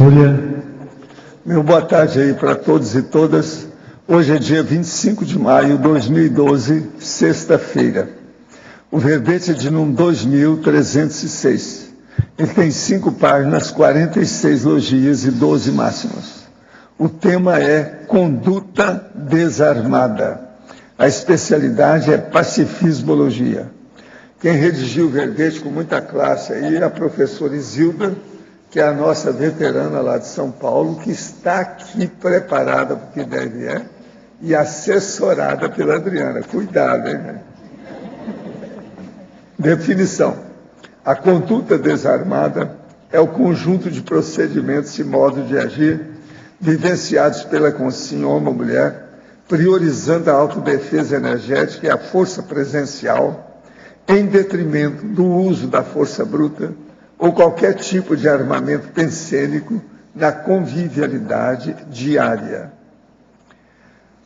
Túlia. Meu boa tarde aí para todos e todas. Hoje é dia 25 de maio de 2012, sexta-feira. O verbete é de número 2306. Ele tem 5 páginas, 46 logias e 12 máximas. O tema é conduta desarmada. A especialidade é pacifismologia. Quem redigiu o verbete com muita classe aí é a professora Isilda, que é a nossa veterana lá de São Paulo, que está aqui preparada para o que deve e assessorada pela Adriana. Cuidado, hein? Definição. A conduta desarmada é o conjunto de procedimentos e modos de agir vivenciados pela consciência homem ou mulher, priorizando a autodefesa energética e a força presencial, em detrimento do uso da força bruta, ou qualquer tipo de armamento pensênico na convivialidade diária.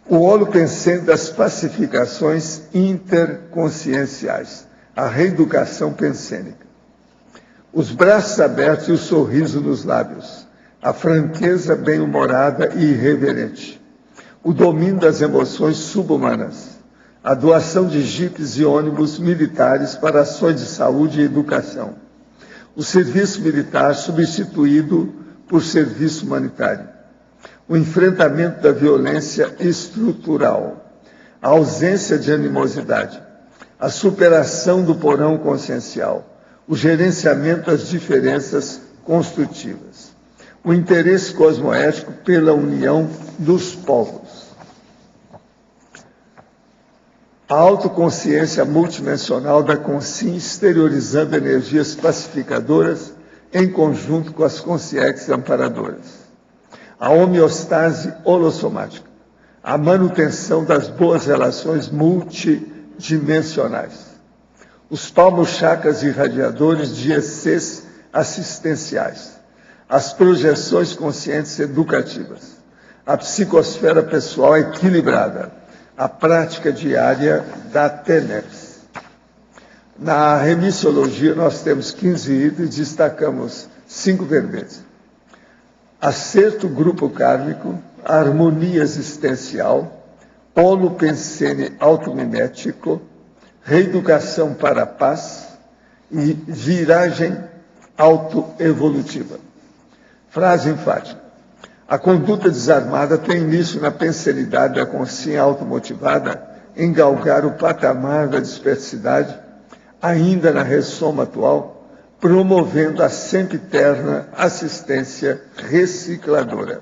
O holopensene das pacificações interconscienciais, a reeducação pensênica. Os braços abertos e o sorriso nos lábios, a franqueza bem-humorada e irreverente, o domínio das emoções subhumanas, a doação de jipes e ônibus militares para ações de saúde e educação, o serviço militar substituído por serviço humanitário, o enfrentamento da violência estrutural, a ausência de animosidade, a superação do porão consciencial, o gerenciamento das diferenças construtivas, o interesse cosmoético pela união dos povos, a autoconsciência multidimensional da consciência exteriorizando energias pacificadoras em conjunto com as consciências amparadoras. A homeostase holossomática, a manutenção das boas relações multidimensionais. Os palmos chakras irradiadores de ECs assistenciais. As projeções conscientes educativas. A psicosfera pessoal equilibrada. A prática diária da TENEPS. Na remissiologia, nós temos 15 itens, destacamos 5 verbetes. Acerto grupo kármico, harmonia existencial, holopensene automimético, reeducação para a paz e viragem autoevolutiva. Frase enfática. A conduta desarmada tem início na pensenidade da consciência automotivada em galgar o patamar da dispersidade, ainda na ressoma atual, promovendo a sempiterna assistência recicladora.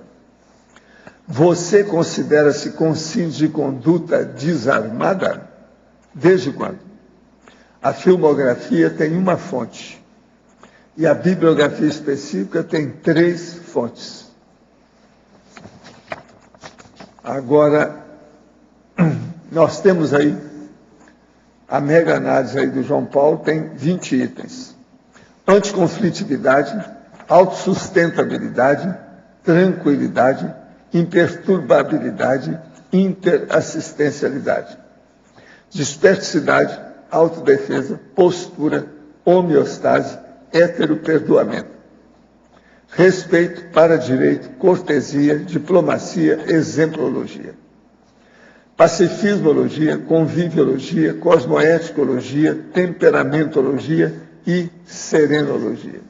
Você considera-se consciente de conduta desarmada? Desde quando? A filmografia tem uma fonte e a bibliografia específica tem 3 fontes. Agora, nós temos aí, a mega análise aí do João Paulo tem 20 itens. Anticonflitividade, autossustentabilidade, tranquilidade, imperturbabilidade, interassistencialidade. Dispersidade, autodefesa, postura, homeostase, heteroperdoamento. Respeito, para-direito, cortesia, diplomacia, exemplologia. Pacifismologia, conviviologia, cosmoeticologia, temperamentologia e serenologia.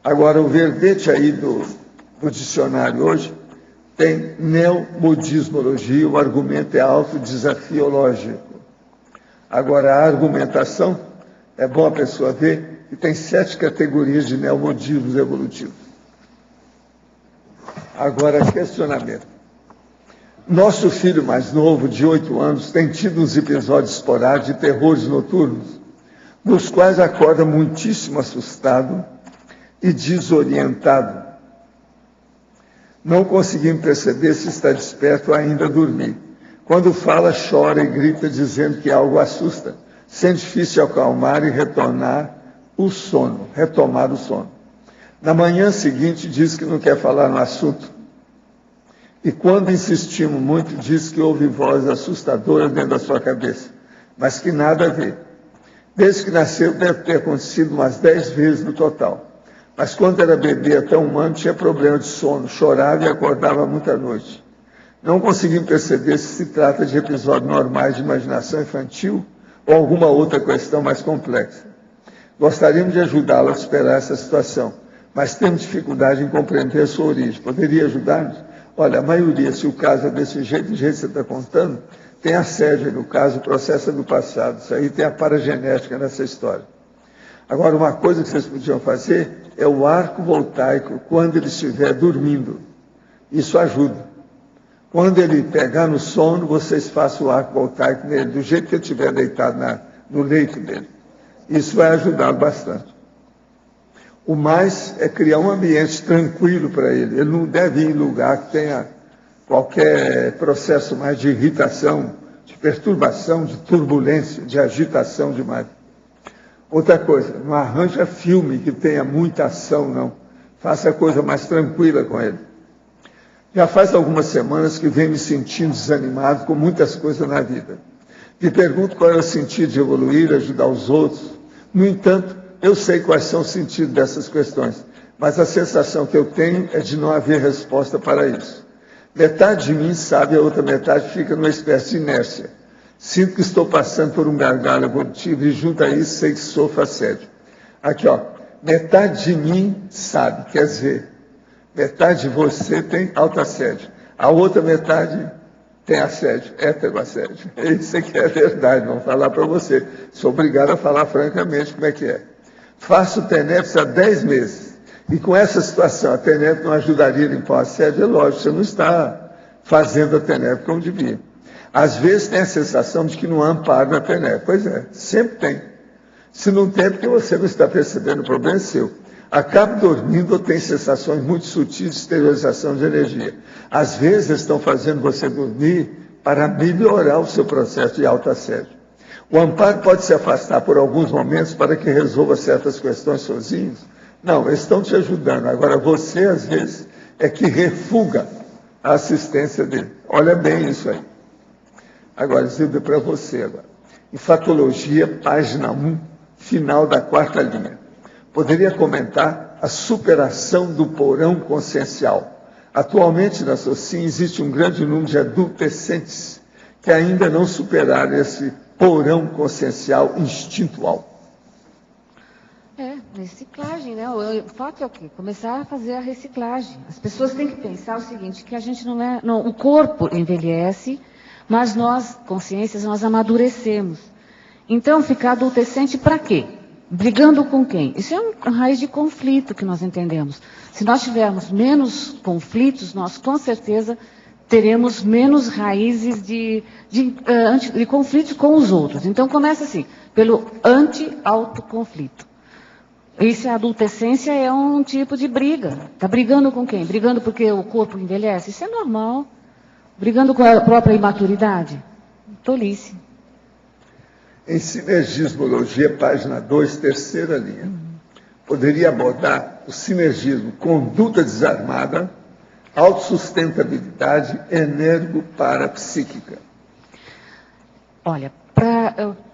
Agora, o verbete aí do dicionário hoje tem neomodismologia, o argumento é autodesafiológico. Agora, a argumentação, é bom a pessoa ver, e tem 7 categorias de neomodismos evolutivos. Agora, questionamento. Nosso filho mais novo, de 8 anos, tem tido uns episódios esporádicos de terrores noturnos, nos quais acorda muitíssimo assustado e desorientado. Não conseguimos perceber se está desperto ou ainda dormir. Quando fala, chora e grita, dizendo que algo assusta, sendo difícil acalmar e retomar o sono. Na manhã seguinte, diz que não quer falar no assunto. E quando insistimos muito, diz que ouve vozes assustadoras dentro da sua cabeça, mas que nada vê. Desde que nasceu, deve ter acontecido umas 10 vezes no total. mas quando era bebê até 1 ano tinha problema de sono, chorava e acordava muita noite. Não conseguimos perceber se se trata de episódios normais de imaginação infantil ou alguma outra questão mais complexa. Gostaríamos de ajudá-lo a superar essa situação, mas temos dificuldade em compreender a sua origem. Poderia ajudar-nos? Olha, a maioria, se o caso é desse jeito, do jeito que você está contando, tem assédio no caso, o processo é do passado. Isso aí tem a paragenética nessa história. Agora, uma coisa que vocês podiam fazer é o arco voltaico quando ele estiver dormindo. Isso ajuda. Quando ele pegar no sono, vocês façam o arco voltaico nele, do jeito que ele estiver deitado no leito dele. Isso vai ajudar bastante. O mais é criar um ambiente tranquilo para ele. Ele não deve ir em lugar que tenha qualquer processo mais de irritação, de perturbação, de turbulência, de agitação demais. Outra coisa, não arranja filme que tenha muita ação, não. Faça a coisa mais tranquila com ele. Já faz algumas semanas que venho me sentindo desanimado com muitas coisas na vida. Me pergunto qual é o sentido de evoluir, ajudar os outros. No entanto, eu sei quais são os sentidos dessas questões, mas a sensação que eu tenho é de não haver resposta para isso. Metade de mim sabe, a outra metade fica numa espécie de inércia. Sinto que estou passando por um gargalo evolutivo e junto a isso sei que sofro assédio. Aqui, ó, metade de mim sabe, quer dizer, metade de você tem autoassédio. A outra metade tem assédio, heteroassédio. Isso aqui é verdade, vamos falar para você. Sou obrigado a falar francamente como é que é. Faço TENEPS há 10 meses. E com essa situação, a TENEPS não ajudaria a limpar o assédio? É lógico, você não está fazendo a TENEPS como devia. Às vezes tem a sensação de que não há amparo na TENEPS. Pois é, sempre tem. Se não tem, é porque você não está percebendo, o problema é seu. Acabo dormindo ou tem sensações muito sutis de exteriorização de energia. Às vezes estão fazendo você dormir para melhorar o seu processo de autoassédio. O amparo pode se afastar por alguns momentos para que resolva certas questões sozinhos? Não, eles estão te ajudando. Agora você, às vezes, é que refuga a assistência dele. Olha bem isso aí. Agora, Zilda, para você agora. Enfatologia, página 1, final da 4ª linha. Poderia comentar a superação do porão consciencial. Atualmente, na SOCIM, existe um grande número de adolescentes que ainda não superaram esse porão consciencial instintual. Reciclagem, né? O fato é o quê? Começar a fazer a reciclagem. As pessoas têm que pensar o seguinte, que a gente não é... Não, o corpo envelhece, mas nós, consciências, nós amadurecemos. Então, ficar adolescente para quê? Brigando com quem? Isso é uma raiz de conflito que nós entendemos. Se nós tivermos menos conflitos, nós com certeza teremos menos raízes de conflitos com os outros. Então começa assim, pelo anti-autoconflito. Isso, a adolescência é um tipo de briga. Está brigando com quem? Brigando porque o corpo envelhece? Isso é normal. Brigando com a própria imaturidade? Tolice. Em Sinergismologia, página 2, 3ª linha. Poderia abordar o sinergismo conduta desarmada, autossustentabilidade, energo-parapsíquica. Olha,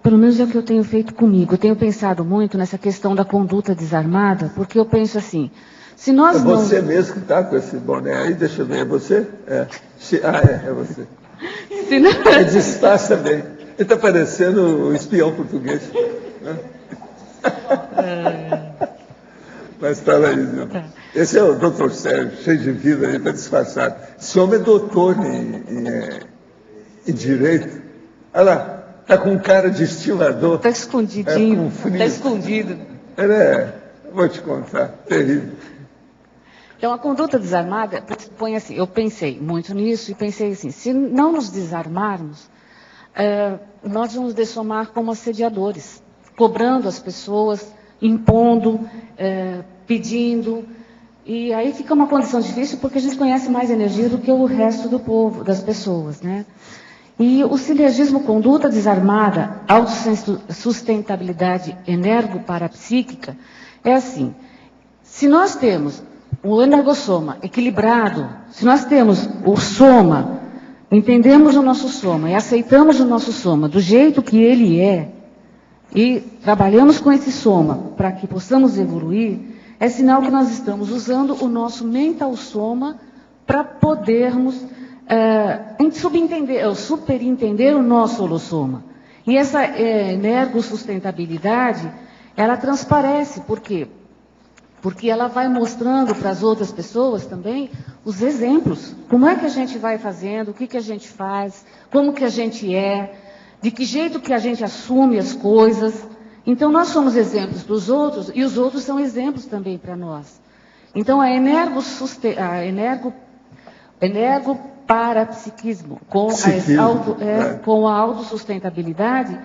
pelo menos é o que eu tenho feito comigo. Eu tenho pensado muito nessa questão da conduta desarmada, porque eu penso assim, se nós não... É você mesmo que está com esse boné aí? Deixa eu ver, é você? É você. Se não... Disfarça bem. Ele está parecendo o espião português. Né? Mas fala aí, viu? Tá. Esse é o doutor Sérgio, cheio de vida, ele está disfarçado. Esse homem é doutor em direito. Olha lá, está com cara de estilador. Está escondidinho. Está escondido. Vou te contar, terrível. Então, a conduta desarmada põe assim, eu pensei muito nisso e pensei assim, se não nos desarmarmos, nós vamos dessomar como assediadores, cobrando as pessoas, impondo, pedindo, e aí fica uma condição difícil porque a gente conhece mais energia do que o resto do povo, das pessoas, né? E o sinergismo conduta desarmada, autossustentabilidade energo-parapsíquica, é assim, se nós temos o energossoma equilibrado, se nós temos o soma, entendemos o nosso soma e aceitamos o nosso soma do jeito que ele é, e trabalhamos com esse soma para que possamos evoluir, é sinal que nós estamos usando o nosso mental soma para podermos superentender o nosso holossoma. E essa energossustentabilidade, ela transparece. Por quê? Porque ela vai mostrando para as outras pessoas também os exemplos. Como é que a gente vai fazendo, o que, que a gente faz, como que a gente é, de que jeito que a gente assume as coisas. Então, nós somos exemplos para os outros e os outros são exemplos também para nós. Então, a energoparapsiquismo, com a autossustentabilidade,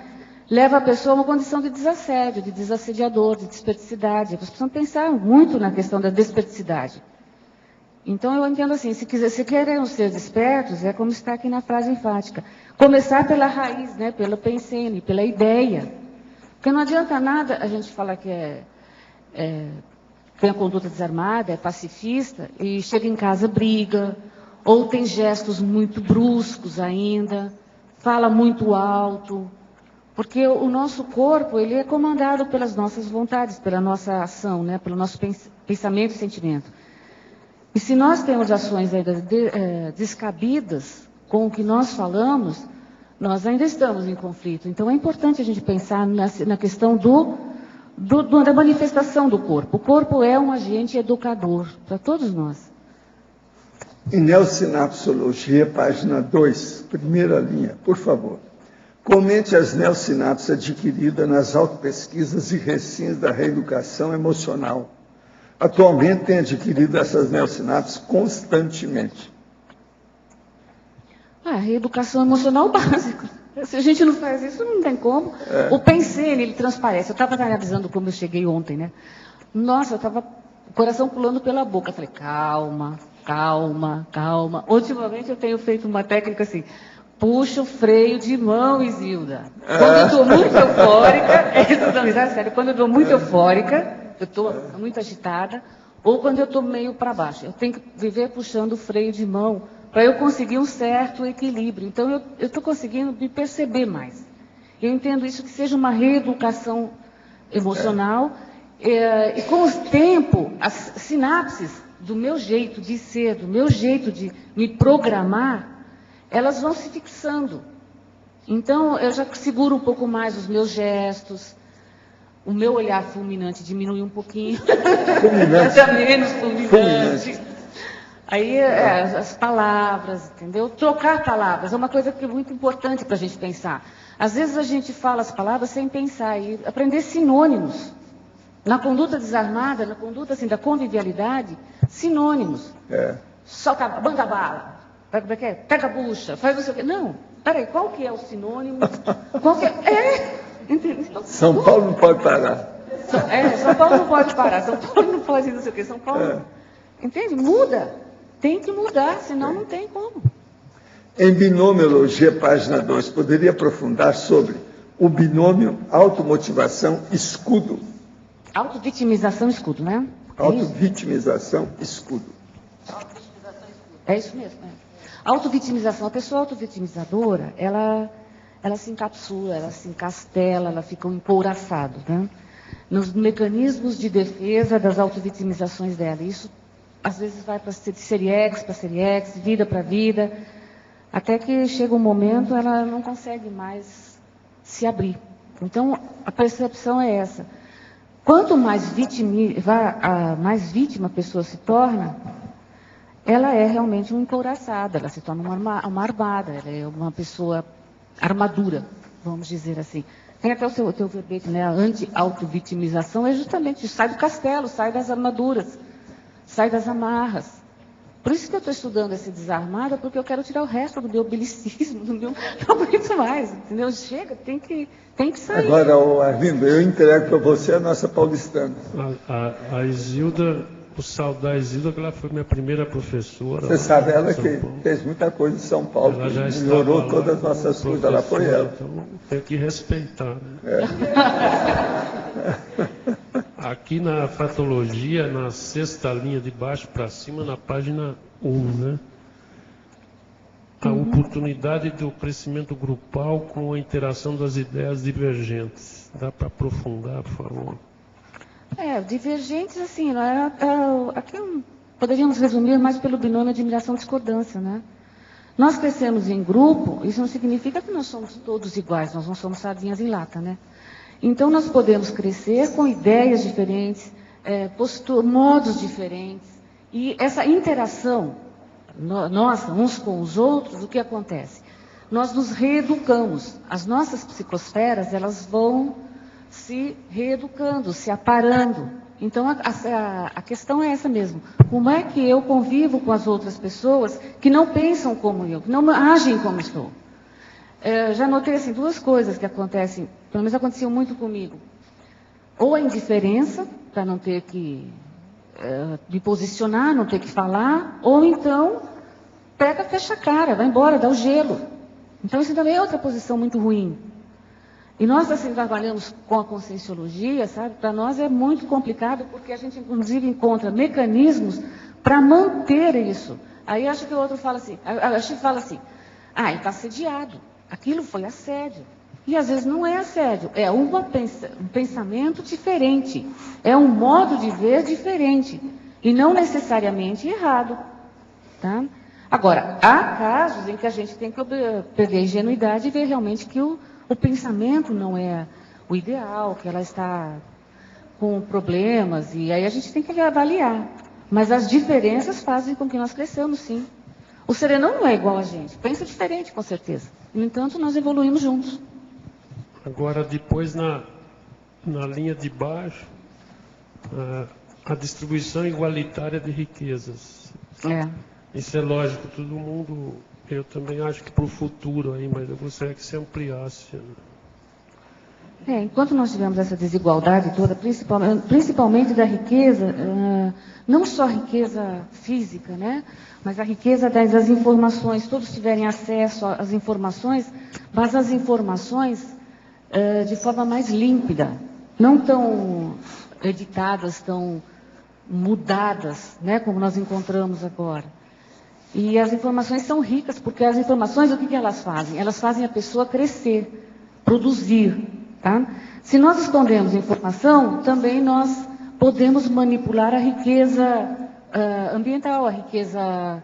leva a pessoa a uma condição de desassédio, de desassediador, de desperticidade. Vocês precisam pensar muito na questão da desperticidade. Então, eu entendo assim, se queremos ser despertos, é como está aqui na frase enfática. Começar pela raiz, né, pelo pensene, pela ideia. Porque não adianta nada a gente falar que tem a conduta desarmada, é pacifista, e chega em casa, briga, ou tem gestos muito bruscos ainda, fala muito alto. Porque o nosso corpo, ele é comandado pelas nossas vontades, pela nossa ação, né? Pelo nosso pensamento e sentimento. E se nós temos ações ainda descabidas com o que nós falamos, nós ainda estamos em conflito. Então é importante a gente pensar na questão da manifestação do corpo. O corpo é um agente educador para todos nós. Em Neossinapsologia, página 2, primeira linha, por favor. Comente as neossinapses adquiridas nas autopesquisas e recins da reeducação emocional. Atualmente tem adquirido essas neossinapses constantemente. A reeducação emocional básica. Se a gente não faz isso, não tem como. O pensene, ele transparece. Eu estava analisando como eu cheguei ontem, né? Nossa, eu estava o coração pulando pela boca. Eu falei, calma, calma, calma. Ultimamente eu tenho feito uma técnica assim. Puxa o freio de mão, Isilda. Quando eu estou muito eufórica, sério, quando eu estou muito eufórica, eu estou muito agitada, ou quando eu estou meio para baixo. Eu tenho que viver puxando o freio de mão para eu conseguir um certo equilíbrio. Então, eu estou conseguindo me perceber mais. Eu entendo isso que seja uma reeducação emocional, e com o tempo, as sinapses do meu jeito de ser, do meu jeito de me programar, elas vão se fixando. Então, eu já seguro um pouco mais os meus gestos, o meu olhar fulminante diminui um pouquinho. Fulminante. Fica menos fulminante. Aí, as palavras, entendeu? Trocar palavras é uma coisa que é muito importante para a gente pensar. Às vezes a gente fala as palavras sem pensar, e aprender sinônimos. Na conduta desarmada, na conduta assim, da convivialidade, sinônimos. Solta, manda bala. Pega a bucha, faz não sei o quê. Não, peraí, qual que é o sinônimo? Qual que é? Entendeu? São Paulo não pode parar. São Paulo não pode parar, São Paulo não pode não sei o quê. São Paulo, entende? Muda. Tem que mudar, senão não tem como. Em Binomiologia, página 2, poderia aprofundar sobre o binômio automotivação-escudo. Autovitimização, escudo, né? Autovitimização, escudo. É isso mesmo, né? Autovitimização. A pessoa autovitimizadora, ela se encapsula, ela se encastela, ela fica um empouraçado, né? Nos mecanismos de defesa das autovitimizações dela. Isso, às vezes, vai para série X, vida para vida, até que chega um momento, ela não consegue mais se abrir. Então, a percepção é essa. Quanto mais vítima a pessoa se torna, ela é realmente um encouraçada, ela se torna uma armada, ela é uma pessoa armadura, vamos dizer assim. Tem até o teu verbete, né? A anti-autovitimização é justamente isso, sai do castelo, sai das armaduras, sai das amarras. Por isso que eu estou estudando esse desarmada, porque eu quero tirar o resto do meu belicismo, do meu... Não aguento mais, entendeu? Chega, tem que sair. Agora, Arlindo, eu entrego para você a nossa paulistana. A Isilda, o sal da Isilda, que ela foi minha primeira professora. Você sabe, ela que fez muita coisa em São Paulo, ela já melhorou todas as nossas coisas, ela foi ela. Então, tem que respeitar, né? Aqui na fatologia, na sexta linha de baixo para cima, na página 1, né? A oportunidade do crescimento grupal com a interação das ideias divergentes. Dá para aprofundar, por favor? Divergentes, assim, aqui poderíamos resumir mais pelo binômio admiração-discordância, né? Nós crescemos em grupo, isso não significa que nós somos todos iguais, nós não somos sardinhas em lata, né? Então, nós podemos crescer com ideias diferentes, modos diferentes, e essa interação nossa, uns com os outros, o que acontece? Nós nos reeducamos, as nossas psicosferas, elas vão se reeducando, se aparando. Então, a questão é essa mesmo. Como é que eu convivo com as outras pessoas que não pensam como eu, que não agem como eu sou? Já notei assim, duas coisas que acontecem, pelo menos aconteciam muito comigo. Ou a indiferença, para não ter que me posicionar, não ter que falar, ou então, pega, fecha a cara, vai embora, dá o gelo. Então, isso também é outra posição muito ruim. E nós, assim, trabalhamos com a conscienciologia, sabe? Para nós é muito complicado, porque a gente, inclusive, encontra mecanismos para manter isso. Aí acho que o outro fala assim, ele está assediado. Aquilo foi assédio. E às vezes não é assédio, é um pensamento diferente. É um modo de ver diferente. E não necessariamente errado. Tá? Agora, há casos em que a gente tem que perder a ingenuidade e ver realmente que o pensamento não é o ideal, que ela está com problemas, e aí a gente tem que avaliar. Mas as diferenças fazem com que nós cresçamos, sim. O serenão não é igual a gente, pensa diferente, com certeza. No entanto, nós evoluímos juntos. Agora, depois, na linha de baixo, a distribuição igualitária de riquezas. Isso é lógico, todo mundo... Eu também acho que para o futuro aí, mas eu gostaria que você ampliasse. Enquanto nós tivemos essa desigualdade toda, principalmente da riqueza, não só a riqueza física, né? Mas a riqueza das informações, todos tiverem acesso às informações, mas as informações de forma mais límpida, não tão editadas, tão mudadas, né? Como nós encontramos agora. E as informações são ricas, porque as informações, o que elas fazem? Elas fazem a pessoa crescer, produzir. Tá? Se nós escondemos informação, também nós podemos manipular a riqueza ambiental, a riqueza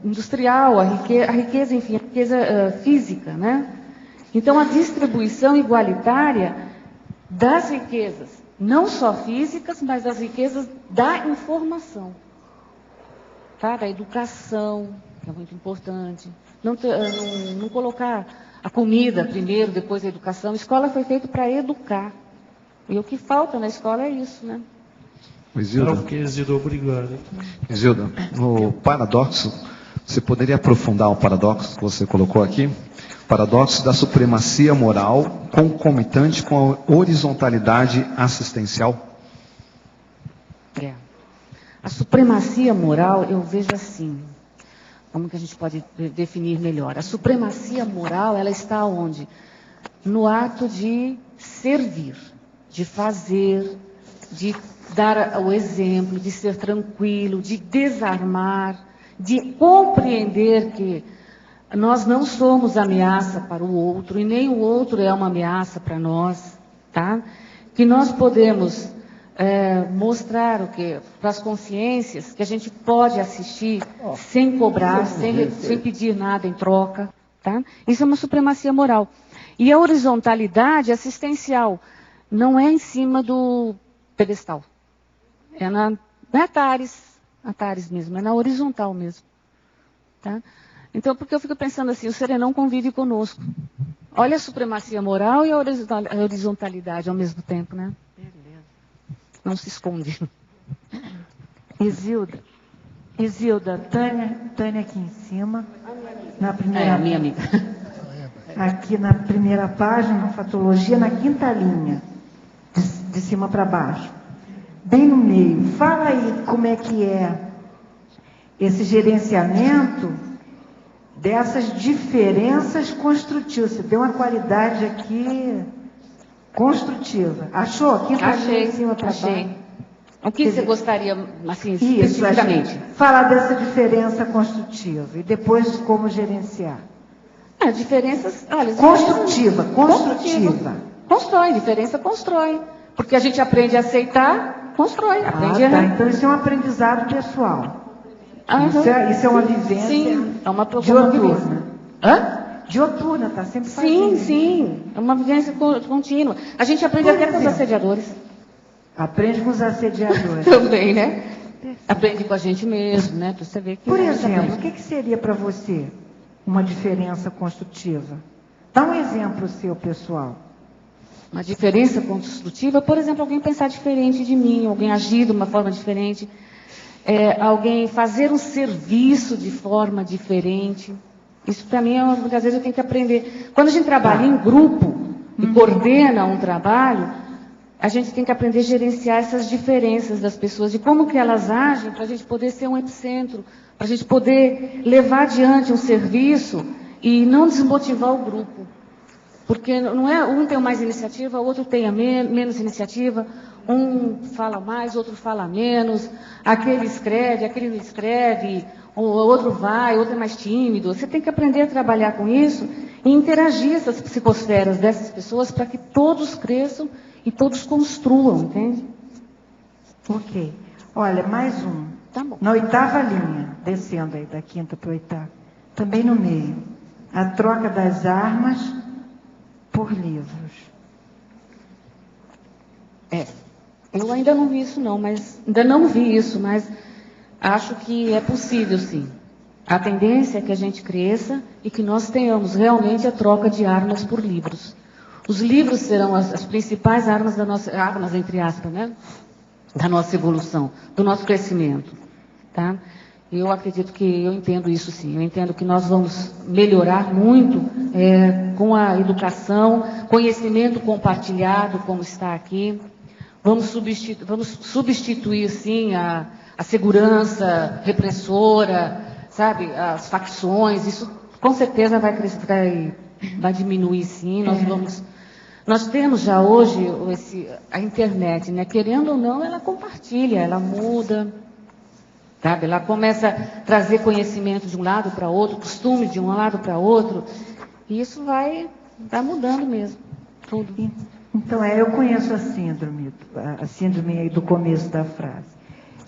industrial, a riqueza, enfim, a riqueza física. Né? Então, a distribuição igualitária das riquezas, não só físicas, mas das riquezas da informação. Tá? Da educação, que é muito importante. Não colocar a comida primeiro, depois a educação. A escola foi feita para educar. E o que falta na escola é isso, né? Isilda, obrigado. Isilda, no paradoxo, você poderia aprofundar o paradoxo que você colocou aqui? Paradoxo da supremacia moral concomitante com a horizontalidade assistencial? A supremacia moral, eu vejo assim, como que a gente pode definir melhor? A supremacia moral, ela está onde? No ato de servir, de fazer, de dar o exemplo, de ser tranquilo, de desarmar, de compreender que nós não somos ameaça para o outro, e nem o outro é uma ameaça para nós, tá? Que nós podemos... mostrar para as consciências que a gente pode assistir sem cobrar, sem pedir nada em troca. Tá? Isso é uma supremacia moral. E a horizontalidade assistencial não é em cima do pedestal. Não é Atares mesmo, é na horizontal mesmo. Tá? Então, porque eu fico pensando assim, o serenão convive conosco. Olha a supremacia moral e a horizontalidade ao mesmo tempo, né? Não se esconde. Isilda, Tânia aqui em cima. Na primeira, minha amiga. Aqui na primeira página, fatologia, na quinta linha, de cima para baixo. Bem no meio. Fala aí como é que é esse gerenciamento dessas diferenças construtivas. Você deu uma qualidade aqui... construtiva. Achou? Achei. O que você gostaria, assim, especificamente? Falar dessa diferença construtiva e depois como gerenciar. Diferenças... Olha, construtiva. Constrói, diferença constrói. Porque a gente aprende a aceitar, constrói, aprende a errar. Então isso é um aprendizado pessoal. Isso é uma vivência. Sim, é uma vivência. Hã? Dioturna, está sempre fazendo. Sim, é uma vivência contínua. A gente aprende até com os assediadores. Aprende com os assediadores. Também, né? Aprende com a gente mesmo, né? Pra você ver que Por exemplo, o que seria para você uma diferença construtiva? Dá um exemplo seu, pessoal. Uma diferença construtiva, por exemplo, alguém pensar diferente de mim, alguém agir de uma forma diferente, alguém fazer um serviço de forma diferente. Isso para mim, muitas vezes eu tenho que aprender. Quando a gente trabalha em grupo e coordena um trabalho, a gente tem que aprender a gerenciar essas diferenças das pessoas, de como que elas agem, para a gente poder ser um epicentro, para a gente poder levar adiante um serviço e não desmotivar o grupo. Porque não é um tem mais iniciativa, o outro tem menos iniciativa, um fala mais, outro fala menos, aquele escreve, aquele não escreve, o outro vai, o outro é mais tímido. Você tem que aprender a trabalhar com isso e interagir essas psicosferas dessas pessoas para que todos cresçam e todos construam, entende? Ok. Olha, mais um. Tá bom. Na 8ª linha, descendo aí da 5ª para a 8ª, também no meio, a troca das armas por livros. Eu ainda não vi isso mas acho que é possível, sim. A tendência é que a gente cresça e que nós tenhamos realmente a troca de armas por livros. Os livros serão as principais armas armas entre aspas, né? Da nossa evolução, do nosso crescimento, tá? Eu acredito que eu entendo isso, sim. Eu entendo que nós vamos melhorar muito com a educação, conhecimento compartilhado, como está aqui. Vamos substituir, sim, a segurança repressora, sabe, as facções. Isso com certeza vai diminuir, sim. Nós temos já hoje a internet, né? Querendo ou não, ela compartilha, ela muda, sabe? Ela começa a trazer conhecimento de um lado para outro, costume de um lado para outro, e isso vai mudando mesmo, tudo. Então, eu conheço a síndrome aí do começo da frase.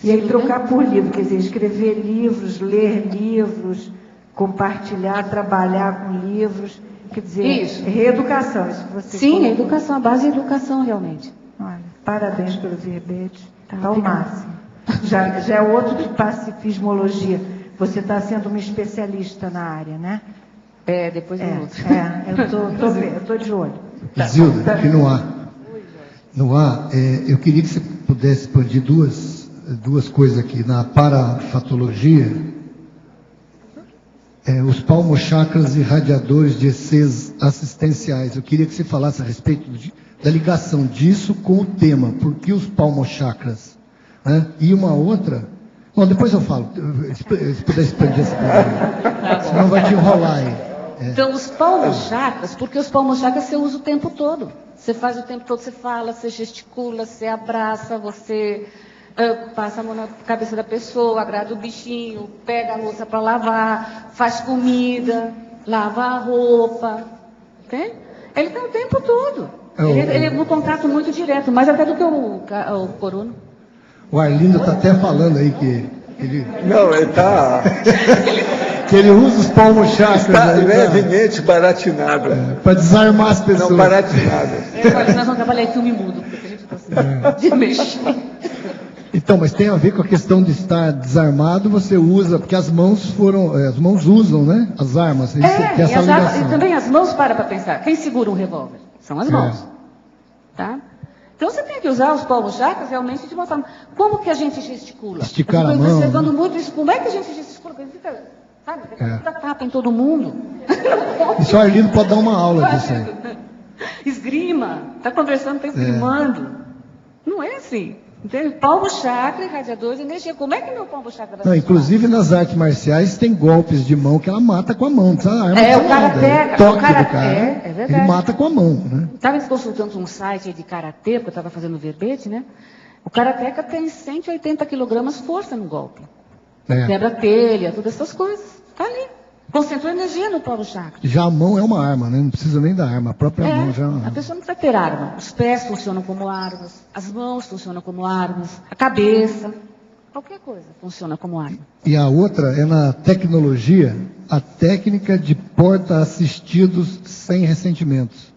E aí trocar por livro, quer dizer, escrever livros, ler livros, compartilhar, trabalhar com livros. Quer dizer, isso. Reeducação, isso que você Sim, colocou. educação, a base é educação, realmente. Olha, parabéns pelo verbete, está o máximo. Já é outro de pacifismologia. Você está sendo uma especialista na área, né? Depois do outro. Eu estou de olho. Zilda, aqui no ar, eu queria que você pudesse expandir duas coisas aqui. Na parafatologia, os palmochakras irradiadores de ECs assistenciais. Eu queria que você falasse a respeito da ligação disso com o tema. Por que os palmochakras? Né? E uma outra... Bom, depois eu falo, se puder expandir essa pergunta. Senão vai te enrolar aí. Então, os palmochakras, porque os palmochakras você usa o tempo todo. Você faz o tempo todo, você fala, você gesticula, você abraça, você passa a mão na cabeça da pessoa, agrada o bichinho, pega a louça para lavar, faz comida, lava a roupa. Entende? Ele está o tempo todo. Ele é um contato muito direto, mais até do que o corona. O Arlindo está até falando aí que ele... Não, ele está... que ele usa os palmochakras. Está levemente baratinado. Para desarmar as pessoas. Não, baratinado. Nós vamos trabalhar em filme mudo, porque a gente está assim, de mexer. Então, mas tem a ver com a questão de estar desarmado, você usa, porque as mãos usam, né? As armas. Tem essa ligação. E também as mãos, para pensar. Quem segura um revólver? São as mãos. Tá? Então você tem que usar os palmochakras realmente de uma forma. Como que a gente gesticula? Esticar a mão. Observando muito isso. Como é que a gente gesticula? Sabe? Dá tapa em todo mundo. Isso o Arlindo pode dar uma aula disso aí. Esgrima. Está conversando, está esgrimando. Não é assim. Entende? Palmo-chakra, irradiador de energia. Como é que meu palmo-chakra vai funcionar? Inclusive nas artes marciais tem golpes de mão que ela mata com a mão. O karatê. É verdade. Ele mata com a mão, né? Estava consultando um site de karatê, porque eu estava fazendo verbete, né? O karateca tem 180 quilogramas força no golpe. Quebra telha, todas essas coisas. Está ali. Concentrou energia no polo chakra. Já a mão é uma arma, né? Não precisa nem da arma. A própria mão já é uma arma. A pessoa não precisa ter arma. Os pés funcionam como armas, as mãos funcionam como armas, a cabeça, qualquer coisa funciona como arma. E a outra é na tecnologia, a técnica de porta-assistidos sem ressentimentos.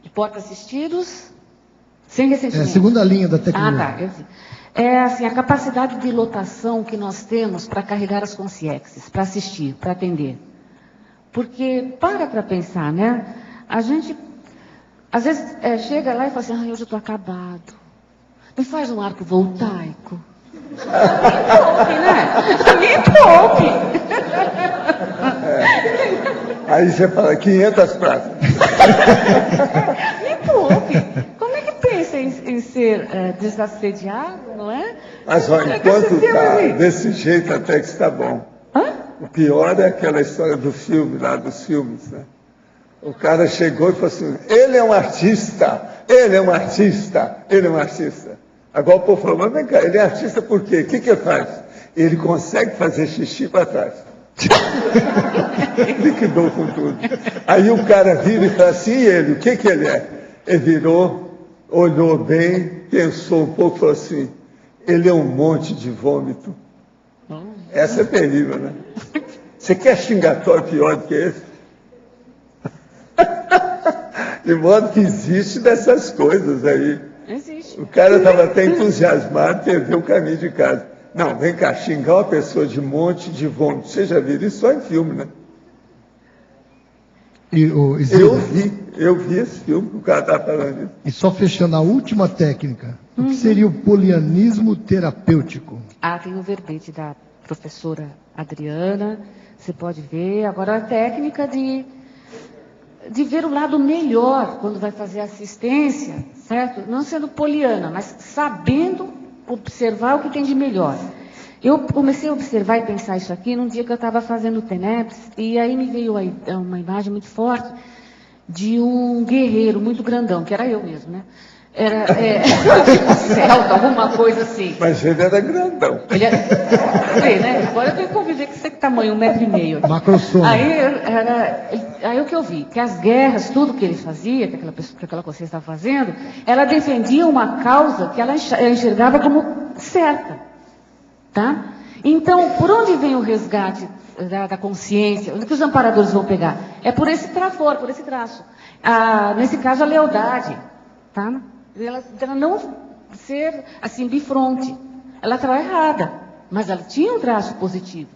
De porta-assistidos sem ressentimentos. É a segunda linha da tecnologia. Ah, tá. É assim, a capacidade de lotação que nós temos para carregar as consciências, para assistir, para atender. Porque, para pensar, né? A gente, às vezes, chega lá e fala assim, hoje eu estou acabado. Me faz um arco voltaico. Me poupe, né? Me poupe. Aí você fala, 500 pratas. Me poupe. Como é que pensa em ser desassediado, não é? Mas olha, enquanto está desse jeito até que está bom. Hã? O pior é aquela história do filme, lá dos filmes, né? O cara chegou e falou assim, ele é um artista, ele é um artista, ele é um artista. Agora o povo falou, mas vem cá, ele é artista por quê? O que ele faz? Ele consegue fazer xixi para trás. Liquidou com tudo. Aí o cara vira e fala assim, e ele, o que ele é? Ele virou, olhou bem, pensou um pouco e falou assim, ele é um monte de vômito. Essa é terrível, né? Você quer xingatório pior do que esse? De modo que existe dessas coisas aí. Existe. O cara estava até entusiasmado, perdeu o caminho de casa. Não, vem cá, xingar uma pessoa de monte de vômito. Você já viu isso só em filme, né? Eu vi esse filme, o cara estava falando isso. E só fechando a última técnica, o que seria o polianismo terapêutico? Tem o verbete da professora Adriana, você pode ver. Agora a técnica de ver o lado melhor quando vai fazer assistência, certo? Não sendo poliana, mas sabendo observar o que tem de melhor. Eu comecei a observar e pensar isso aqui num dia que eu estava fazendo o TENEPS, e aí me veio uma imagem muito forte de um guerreiro muito grandão, que era eu mesmo, né? Era tipo celta, alguma coisa assim. Mas ele era grandão. Ele era... né? Agora eu tenho que conviver com esse tamanho, 1,5 metro. Macrosoma. Aí o que eu vi, que as guerras, tudo que ele fazia, que aquela consciência estava fazendo, ela defendia uma causa que ela enxergava como certa. Tá? Então, por onde vem o resgate da consciência? Onde que os amparadores vão pegar? É por esse trafor, por esse traço. Nesse caso, a lealdade. Tá? Ela não ser assim, bifronte. Ela estava errada, mas ela tinha um traço positivo.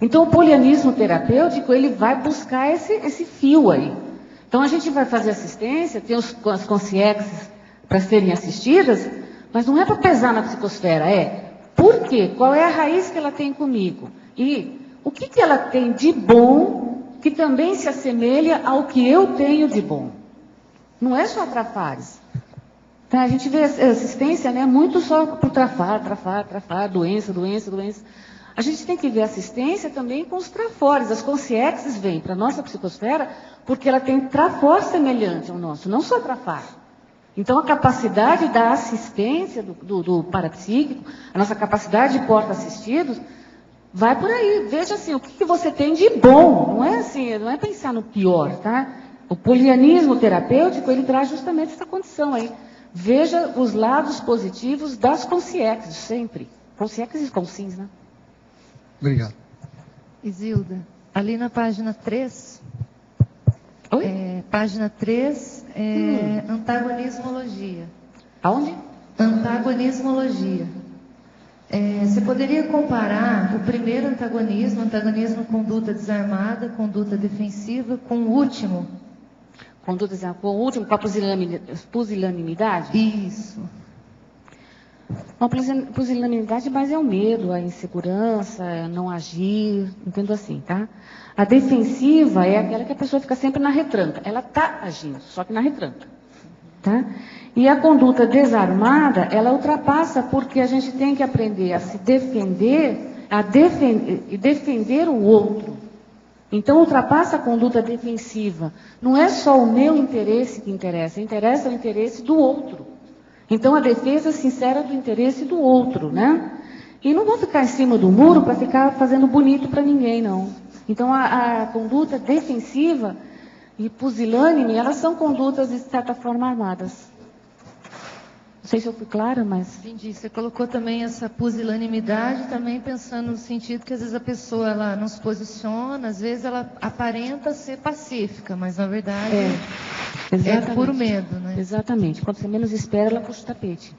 Então, o polianismo terapêutico, ele vai buscar esse fio aí. Então, a gente vai fazer assistência, tem as consciências para serem assistidas, mas não é para pesar na psicosfera, por quê? Qual é a raiz que ela tem comigo? E o que ela tem de bom que também se assemelha ao que eu tenho de bom? Não é só trafares. Tá? A gente vê a assistência, né, muito só por trafar, doença. A gente tem que ver a assistência também com os trafores. As consciências vêm para a nossa psicosfera porque ela tem trafor semelhante ao nosso, não só trafar. Então, a capacidade da assistência do parapsíquico, a nossa capacidade de porta-assistidos, vai por aí. Veja assim, o que você tem de bom. Não é assim, não é pensar no pior, tá? O polianismo terapêutico, ele traz justamente essa condição aí. Veja os lados positivos das consciências, sempre. Consciências e consciências, né? Obrigado. Isilda, ali na página 3... Oi? Página 3, antagonismologia. Aonde? Antagonismologia. Você poderia comparar o primeiro antagonismo, conduta desarmada, conduta defensiva, com o último? Com a pusilanimidade? Isso. A pusilanimidade, mas é o medo, a insegurança, não agir, entendo assim, tá? A defensiva é aquela que a pessoa fica sempre na retranca. Ela está agindo, só que na retranca. Tá? E a conduta desarmada, ela ultrapassa porque a gente tem que aprender a se defender, e defender o outro. Então, ultrapassa a conduta defensiva. Não é só o meu interesse que interessa o interesse do outro. Então, a defesa sincera do interesse do outro, né? E não vou ficar em cima do muro para ficar fazendo bonito para ninguém, não. Então, a conduta defensiva e pusilânime, elas são condutas, de certa forma, armadas. Não sei se eu fui clara, mas... Entendi. Você colocou também essa pusilanimidade, também pensando no sentido que, às vezes, a pessoa ela não se posiciona, às vezes ela aparenta ser pacífica, mas, na verdade, é puro medo, né? Exatamente. Quando você menos espera, ela puxa o tapete.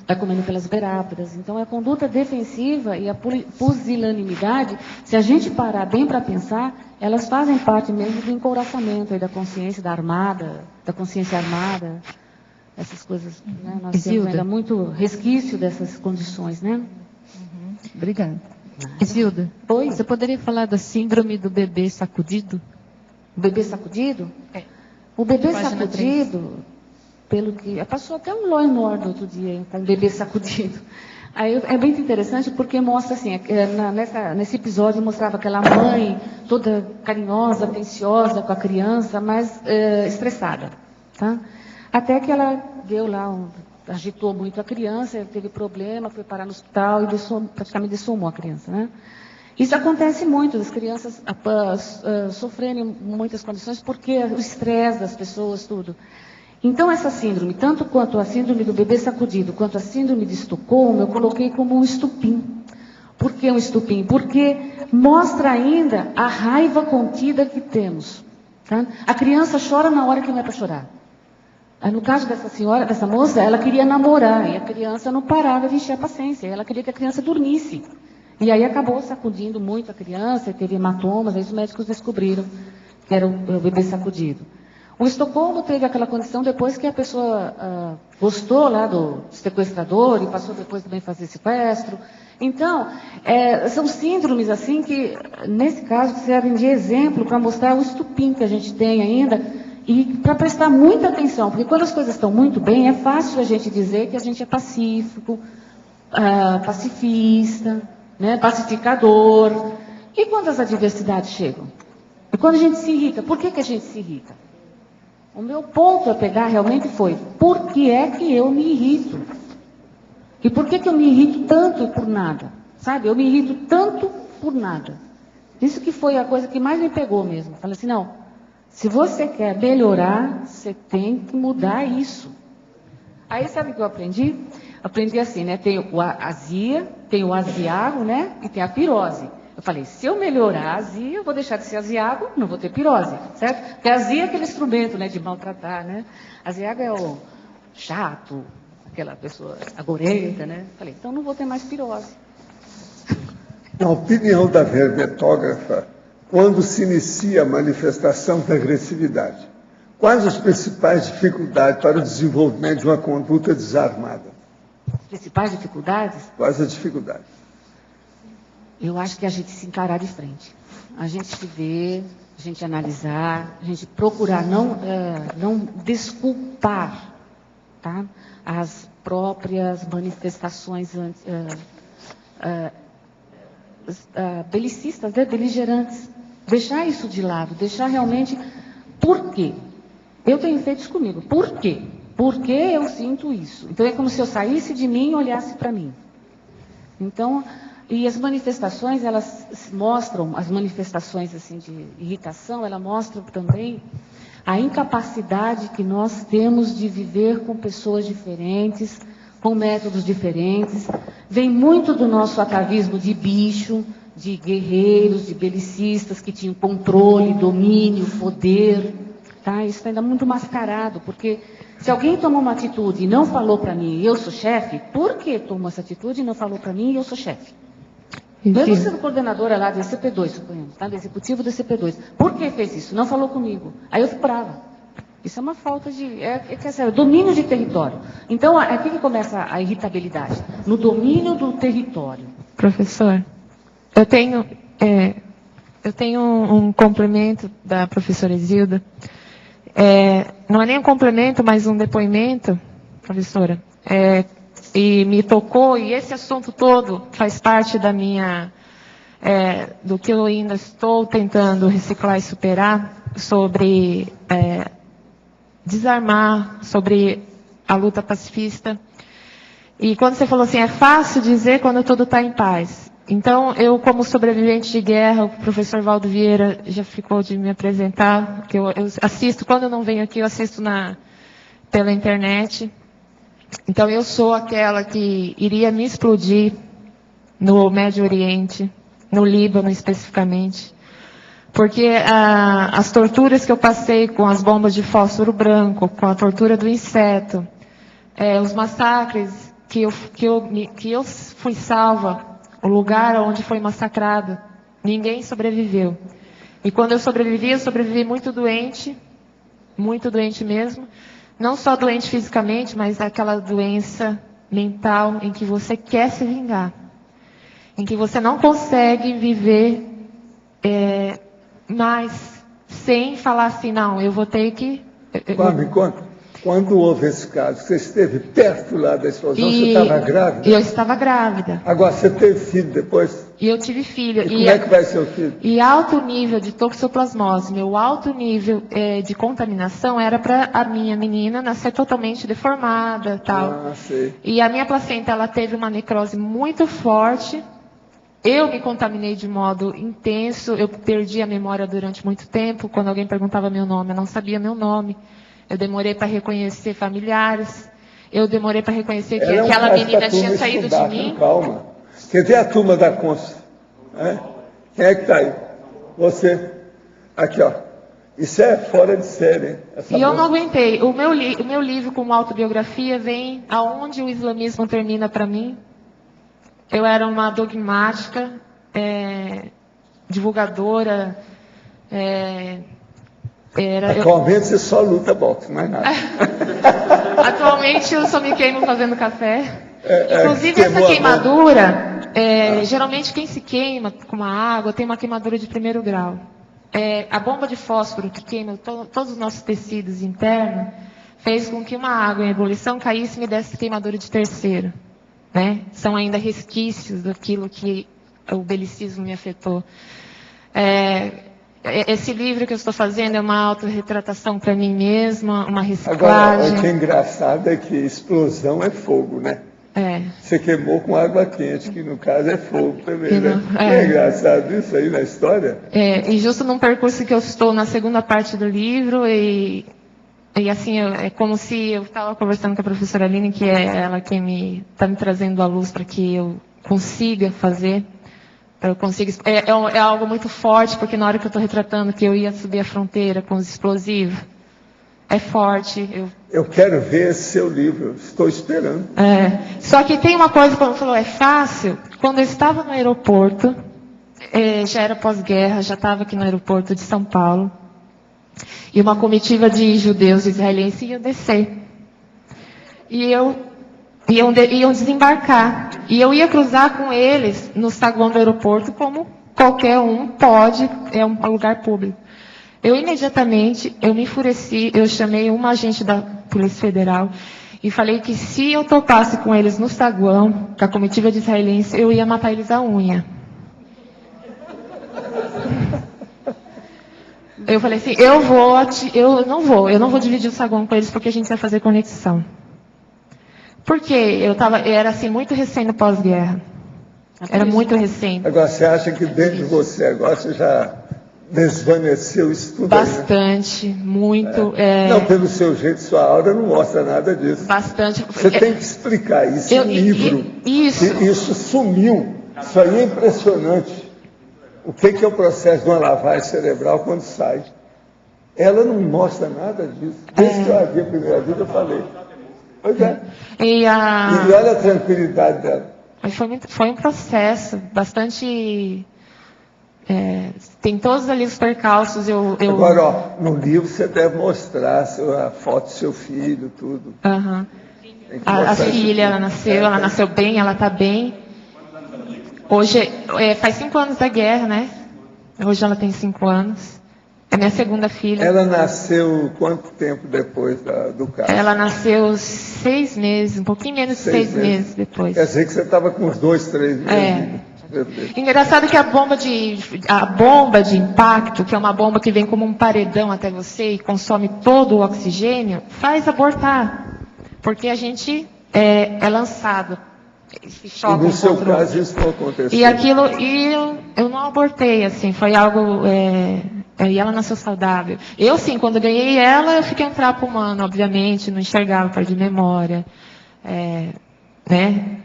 Vai comendo pelas beiradas. Então, a conduta defensiva e a pusilanimidade, se a gente parar bem para pensar, elas fazem parte mesmo do encouraçamento aí da consciência da armada, da consciência armada, essas coisas, né? Nós temos ainda muito resquício dessas condições, né? Obrigada. Isilda, Oi? você poderia falar da síndrome do bebê sacudido? O bebê sacudido? É. O bebê Página sacudido, pelo que... Passou até um Law and Order outro dia, com o bebê sacudido. Aí é bem interessante porque mostra assim, nesse episódio mostrava aquela mãe toda carinhosa, atenciosa com a criança, mas estressada, tá? Até que ela deu lá, agitou muito a criança, teve problema, foi parar no hospital e praticamente dessomou a criança, né? Isso acontece muito, as crianças sofrendo em muitas condições porque o estresse das pessoas, tudo. Então, essa síndrome, tanto quanto a síndrome do bebê sacudido, quanto a síndrome de Estocolmo, eu coloquei como um estupim. Por que um estupim? Porque mostra ainda a raiva contida que temos. Tá? A criança chora na hora que não é para chorar. No caso dessa senhora, dessa moça, ela queria namorar, e a criança não parava de encher a paciência, ela queria que a criança dormisse. E aí acabou sacudindo muito a criança, teve hematomas, aí os médicos descobriram que era o bebê sacudido. O Estocolmo teve aquela condição depois que a pessoa gostou lá do sequestrador e passou depois também a fazer sequestro. Então, são síndromes assim que, nesse caso, servem de exemplo para mostrar o estupim que a gente tem ainda e para prestar muita atenção, porque quando as coisas estão muito bem, é fácil a gente dizer que a gente é pacífico, pacifista, né, pacificador. E quando as adversidades chegam? E quando a gente se irrita? Por que a gente se irrita? O meu ponto a pegar realmente foi, por que é que eu me irrito? E por que eu me irrito tanto por nada? Sabe, eu me irrito tanto por nada. Isso que foi a coisa que mais me pegou mesmo. Falei assim, não, se você quer melhorar, você tem que mudar isso. Aí sabe o que eu aprendi? Aprendi assim, né? Tem a azia, tem o aziago, né? E tem a pirose. Eu falei, se eu melhorar a azia, eu vou deixar de ser aziago, não vou ter pirose, certo? Porque a azia é aquele instrumento, né, de maltratar, né? Aziago é o chato, aquela pessoa agorenta, né? Falei, então não vou ter mais pirose. Na opinião da verbetógrafa, quando se inicia a manifestação da agressividade, quais as principais dificuldades para o desenvolvimento de uma conduta desarmada? As principais dificuldades? Quais as dificuldades? Eu acho que a gente se encarar de frente. A gente se ver, a gente analisar, a gente procurar não desculpar, tá? As próprias manifestações belicistas, né? Beligerantes. Deixar isso de lado, deixar realmente... Por quê? Eu tenho feito isso comigo. Por quê? Por que eu sinto isso? Então é como se eu saísse de mim e olhasse para mim. Então... E as manifestações, elas mostram, as manifestações assim, de irritação, elas mostram também a incapacidade que nós temos de viver com pessoas diferentes, com métodos diferentes. Vem muito do nosso atavismo de bicho, de guerreiros, de belicistas que tinham controle, domínio, poder. Tá? Isso está ainda muito mascarado, porque se alguém tomou uma atitude e não falou para mim, eu sou chefe, por que tomou essa atitude e não falou para mim, eu sou chefe? Mesmo sendo coordenadora lá do ECP2, suponhamos, tá? Do executivo do ECP2. Por que fez isso? Não falou comigo. Aí eu fico brava. Isso é uma falta de... domínio de território. Então, aqui que começa a irritabilidade. No domínio do território. Professor, eu tenho um complemento da professora Isilda. Não é nem um complemento, mas um depoimento, professora. E me tocou, e esse assunto todo faz parte da minha, do que eu ainda estou tentando reciclar e superar, sobre desarmar, sobre a luta pacifista. E quando você falou assim, é fácil dizer quando tudo está em paz. Então, eu, como sobrevivente de guerra, o professor Valdo Vieira já ficou de me apresentar, que eu assisto, quando eu não venho aqui, eu assisto pela internet. Então, eu sou aquela que iria me explodir no Médio Oriente, no Líbano especificamente. Porque as torturas que eu passei com as bombas de fósforo branco, com a tortura do inseto, os massacres que eu fui salva, o lugar onde foi massacrado, ninguém sobreviveu. E quando eu sobrevivi muito doente mesmo. Não só doente fisicamente, mas aquela doença mental em que você quer se vingar. Em que você não consegue viver mais sem falar assim, não, eu vou ter que... Me conta. Quando houve esse caso, você esteve perto lá da explosão, você estava grávida? Eu estava grávida. Agora, você teve filho depois? E eu tive filho. E como é que vai ser o filho? E alto nível de toxoplasmose, meu alto nível de contaminação era para a minha menina nascer totalmente deformada, tal. Sei. E a minha placenta, ela teve uma necrose muito forte. Eu me contaminei de modo intenso, eu perdi a memória durante muito tempo. Quando alguém perguntava meu nome, eu não sabia meu nome. Eu demorei para reconhecer familiares. Eu demorei para reconhecer que aquela menina tinha saído de mim. Calma. Quer ver a turma da Consta? Quem é que está aí? Você. Aqui, ó. Isso é fora de série. E eu não aguentei. O meu livro como autobiografia vem aonde o islamismo termina para mim. Eu era uma dogmática, divulgadora. Atualmente você só luta boxe, mais nada. Atualmente eu só me queimo fazendo café. Inclusive essa queimadura, geralmente quem se queima com uma água tem uma queimadura de 1º grau. A bomba de fósforo que queima todos os nossos tecidos internos fez com que uma água em ebulição caísse e me desse queimadura de 3º. Né? São ainda resquícios daquilo que o belicismo me afetou. Esse livro que eu estou fazendo é uma autorretratação para mim mesma, uma reciclagem. Agora, o que é engraçado é que explosão é fogo, né? Você queimou com água quente, que no caso é fogo também, né? É engraçado isso aí na história. E justo num percurso que eu estou na segunda parte do livro, e assim, é como se eu estava conversando com a professora Aline, que é ela quem está me trazendo à luz para que eu consiga fazer. Eu consigo, é algo muito forte, porque na hora que eu estou retratando que eu ia subir a fronteira com os explosivos, é forte. Eu quero ver esse seu livro, estou esperando. Só que tem uma coisa, quando falou, é fácil, quando eu estava no aeroporto, já era pós-guerra, já estava aqui no aeroporto de São Paulo, e uma comitiva de judeus israelenses ia descer. E iam desembarcar. E eu ia cruzar com eles no saguão do aeroporto, como qualquer um pode, é um lugar público. Eu imediatamente, me enfureci, eu chamei uma agente da Polícia Federal e falei que se eu topasse com eles no saguão, com a comitiva de israelenses, eu ia matar eles à unha. Eu falei assim, eu não vou dividir o saguão com eles porque a gente vai fazer conexão. Porque era assim, muito recém no pós-guerra. Era muito recém. Agora, você acha que dentro de você agora você já desvaneceu isso tudo? Bastante, aí, né? Muito. Não, pelo seu jeito, sua aura não mostra nada disso. Bastante. Você tem que explicar isso em livro. Isso sumiu. Isso aí é impressionante. O que é o processo de uma lavagem cerebral quando sai? Ela não mostra nada disso. Desde que eu a vi a primeira vez, eu falei. Pois é. E olha a tranquilidade dela. Foi um processo bastante... tem todos ali os percalços. Agora, ó, no livro você deve mostrar a foto do seu filho, tudo. A filha, ela nasceu bem, ela está bem. Hoje, faz 5 anos da guerra, né? Hoje ela tem 5 anos. É minha segunda filha. Ela nasceu quanto tempo depois do caso? Ela nasceu 6 meses, um pouquinho menos de 6 meses depois. Quer dizer que você estava com uns 2, 3 meses. Engraçado que a bomba de impacto, que é uma bomba que vem como um paredão até você e consome todo o oxigênio, faz abortar. Porque a gente é lançado esse choque. No seu caso, isso não aconteceu. E eu não abortei, assim, foi algo... e ela nasceu saudável. Eu, sim, quando ganhei ela, eu fiquei um trapo humano, obviamente, não enxergava, perdi memória. Né?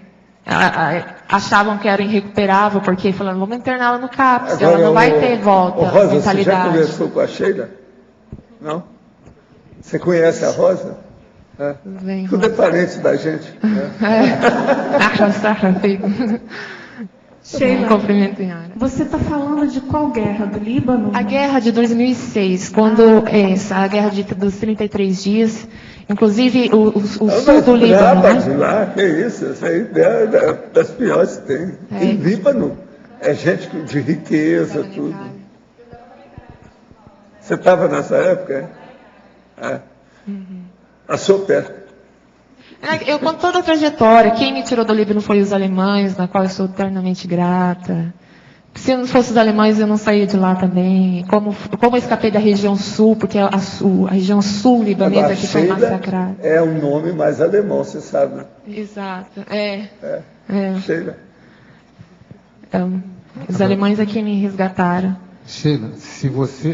Achavam que era irrecuperável, porque falaram, vamos interná-la no CAPS, ela não vai ter volta. Rosa, mentalidade. você já conversou com a Sheila? Não? Você conhece a Rosa? Vem, tudo Rosa. É parente da gente. Sheila, cumprimento, você está falando de qual guerra? Do Líbano? A guerra de 2006, quando a guerra dos 33 dias, inclusive o sul do Líbano. Né? Lá, que isso? Essa aí é das piores que tem. Em Líbano, é gente de riqueza, tudo. Você estava nessa época? Passou perto. Eu conto toda a trajetória. Quem me tirou do Líbano foi os alemães, na qual eu sou eternamente grata. Se não fosse os alemães, eu não saía de lá também. Como eu escapei da região sul, porque a região sul libanesa que foi massacrada. É um nome mais alemão, você sabe, né? Exato. Sheila. Os alemães aqui me resgataram. Sheila,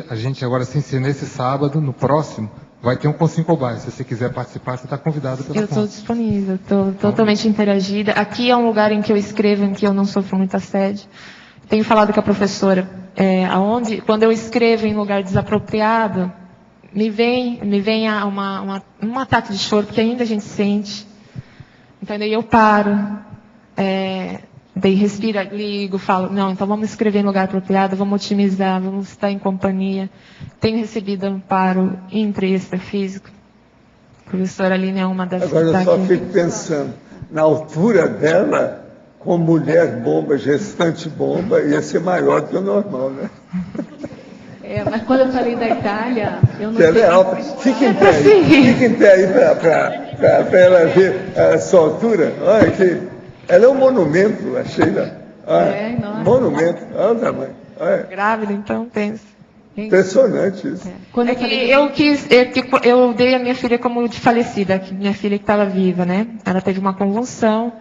a gente agora se ensina nesse sábado, no próximo, vai ter um Consim Cobaia. Se você quiser participar, você está convidado pela Eu estou disponível, estou totalmente interagida. Aqui é um lugar em que eu escrevo, em que eu não sofro muito assédio. Tenho falado com a professora, quando eu escrevo em lugar desapropriado, me vem um ataque de choro, porque ainda a gente sente. Então, daí eu paro, daí respiro, ligo, falo, não, então vamos escrever em lugar apropriado, vamos otimizar, vamos estar em companhia. Tenho recebido amparo intra-extrafísico. A professora Aline é uma das... Agora eu só fico pensando, na altura dela, com mulher bomba, gestante bomba, ia ser maior do que o normal, né? Mas quando eu falei da Itália, eu não... Ela é alta. Fica em pé aí para ela ver a sua altura. Olha aqui. Ela é um monumento, a Sheila. Monumento. Olha o tamanho. Grávida, então, pensa. Impressionante isso. Eu dei a minha filha como de falecida, minha filha que estava viva, né? Ela teve uma convulsão,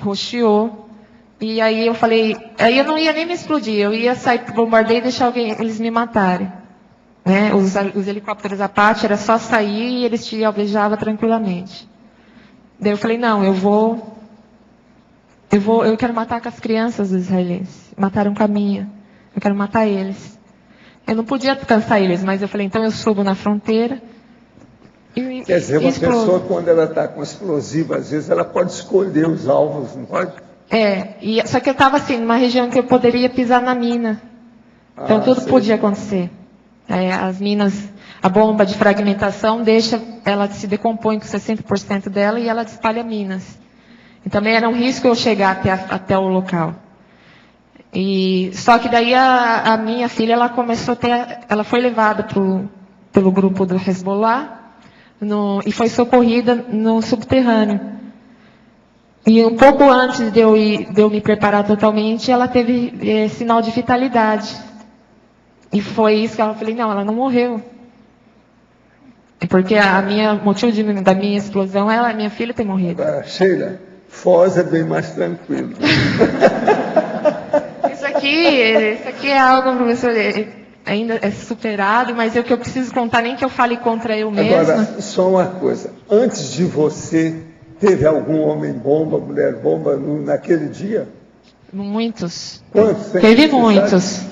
roxeou. E aí eu falei, aí eu não ia nem me explodir, eu ia sair pro bombardeio e deixar eles me matarem. Né? Os helicópteros Apache, era só sair e eles te alvejavam tranquilamente. Daí eu falei, não, eu quero matar com as crianças dos israelenses. Mataram com a minha. Eu quero matar eles. Eu não podia alcançar eles, mas eu falei, então eu subo na fronteira e quer dizer, uma pessoa, quando ela está com explosivo, às vezes ela pode escolher os alvos, não pode? Só que eu estava assim, numa região que eu poderia pisar na mina. Então tudo podia acontecer. As minas, a bomba de fragmentação ela se decompõe com 60% dela e ela espalha minas. E também era um risco eu chegar até o local. Só que daí a minha filha, ela foi levada pelo grupo do Hezbollah e foi socorrida no subterrâneo. E um pouco antes de eu me preparar totalmente, ela teve sinal de vitalidade. E foi isso que ela falei, não, ela não morreu. Porque o motivo da minha explosão é a minha filha ter morrido. Sheila, Foz é bem mais tranquilo. Isso aqui é algo, professor, ainda é superado, mas é o que eu preciso contar, nem que eu fale contra eu mesma. Agora, só uma coisa. Antes de você, teve algum homem-bomba, mulher-bomba naquele dia? Muitos. Quantos? Teve muitos.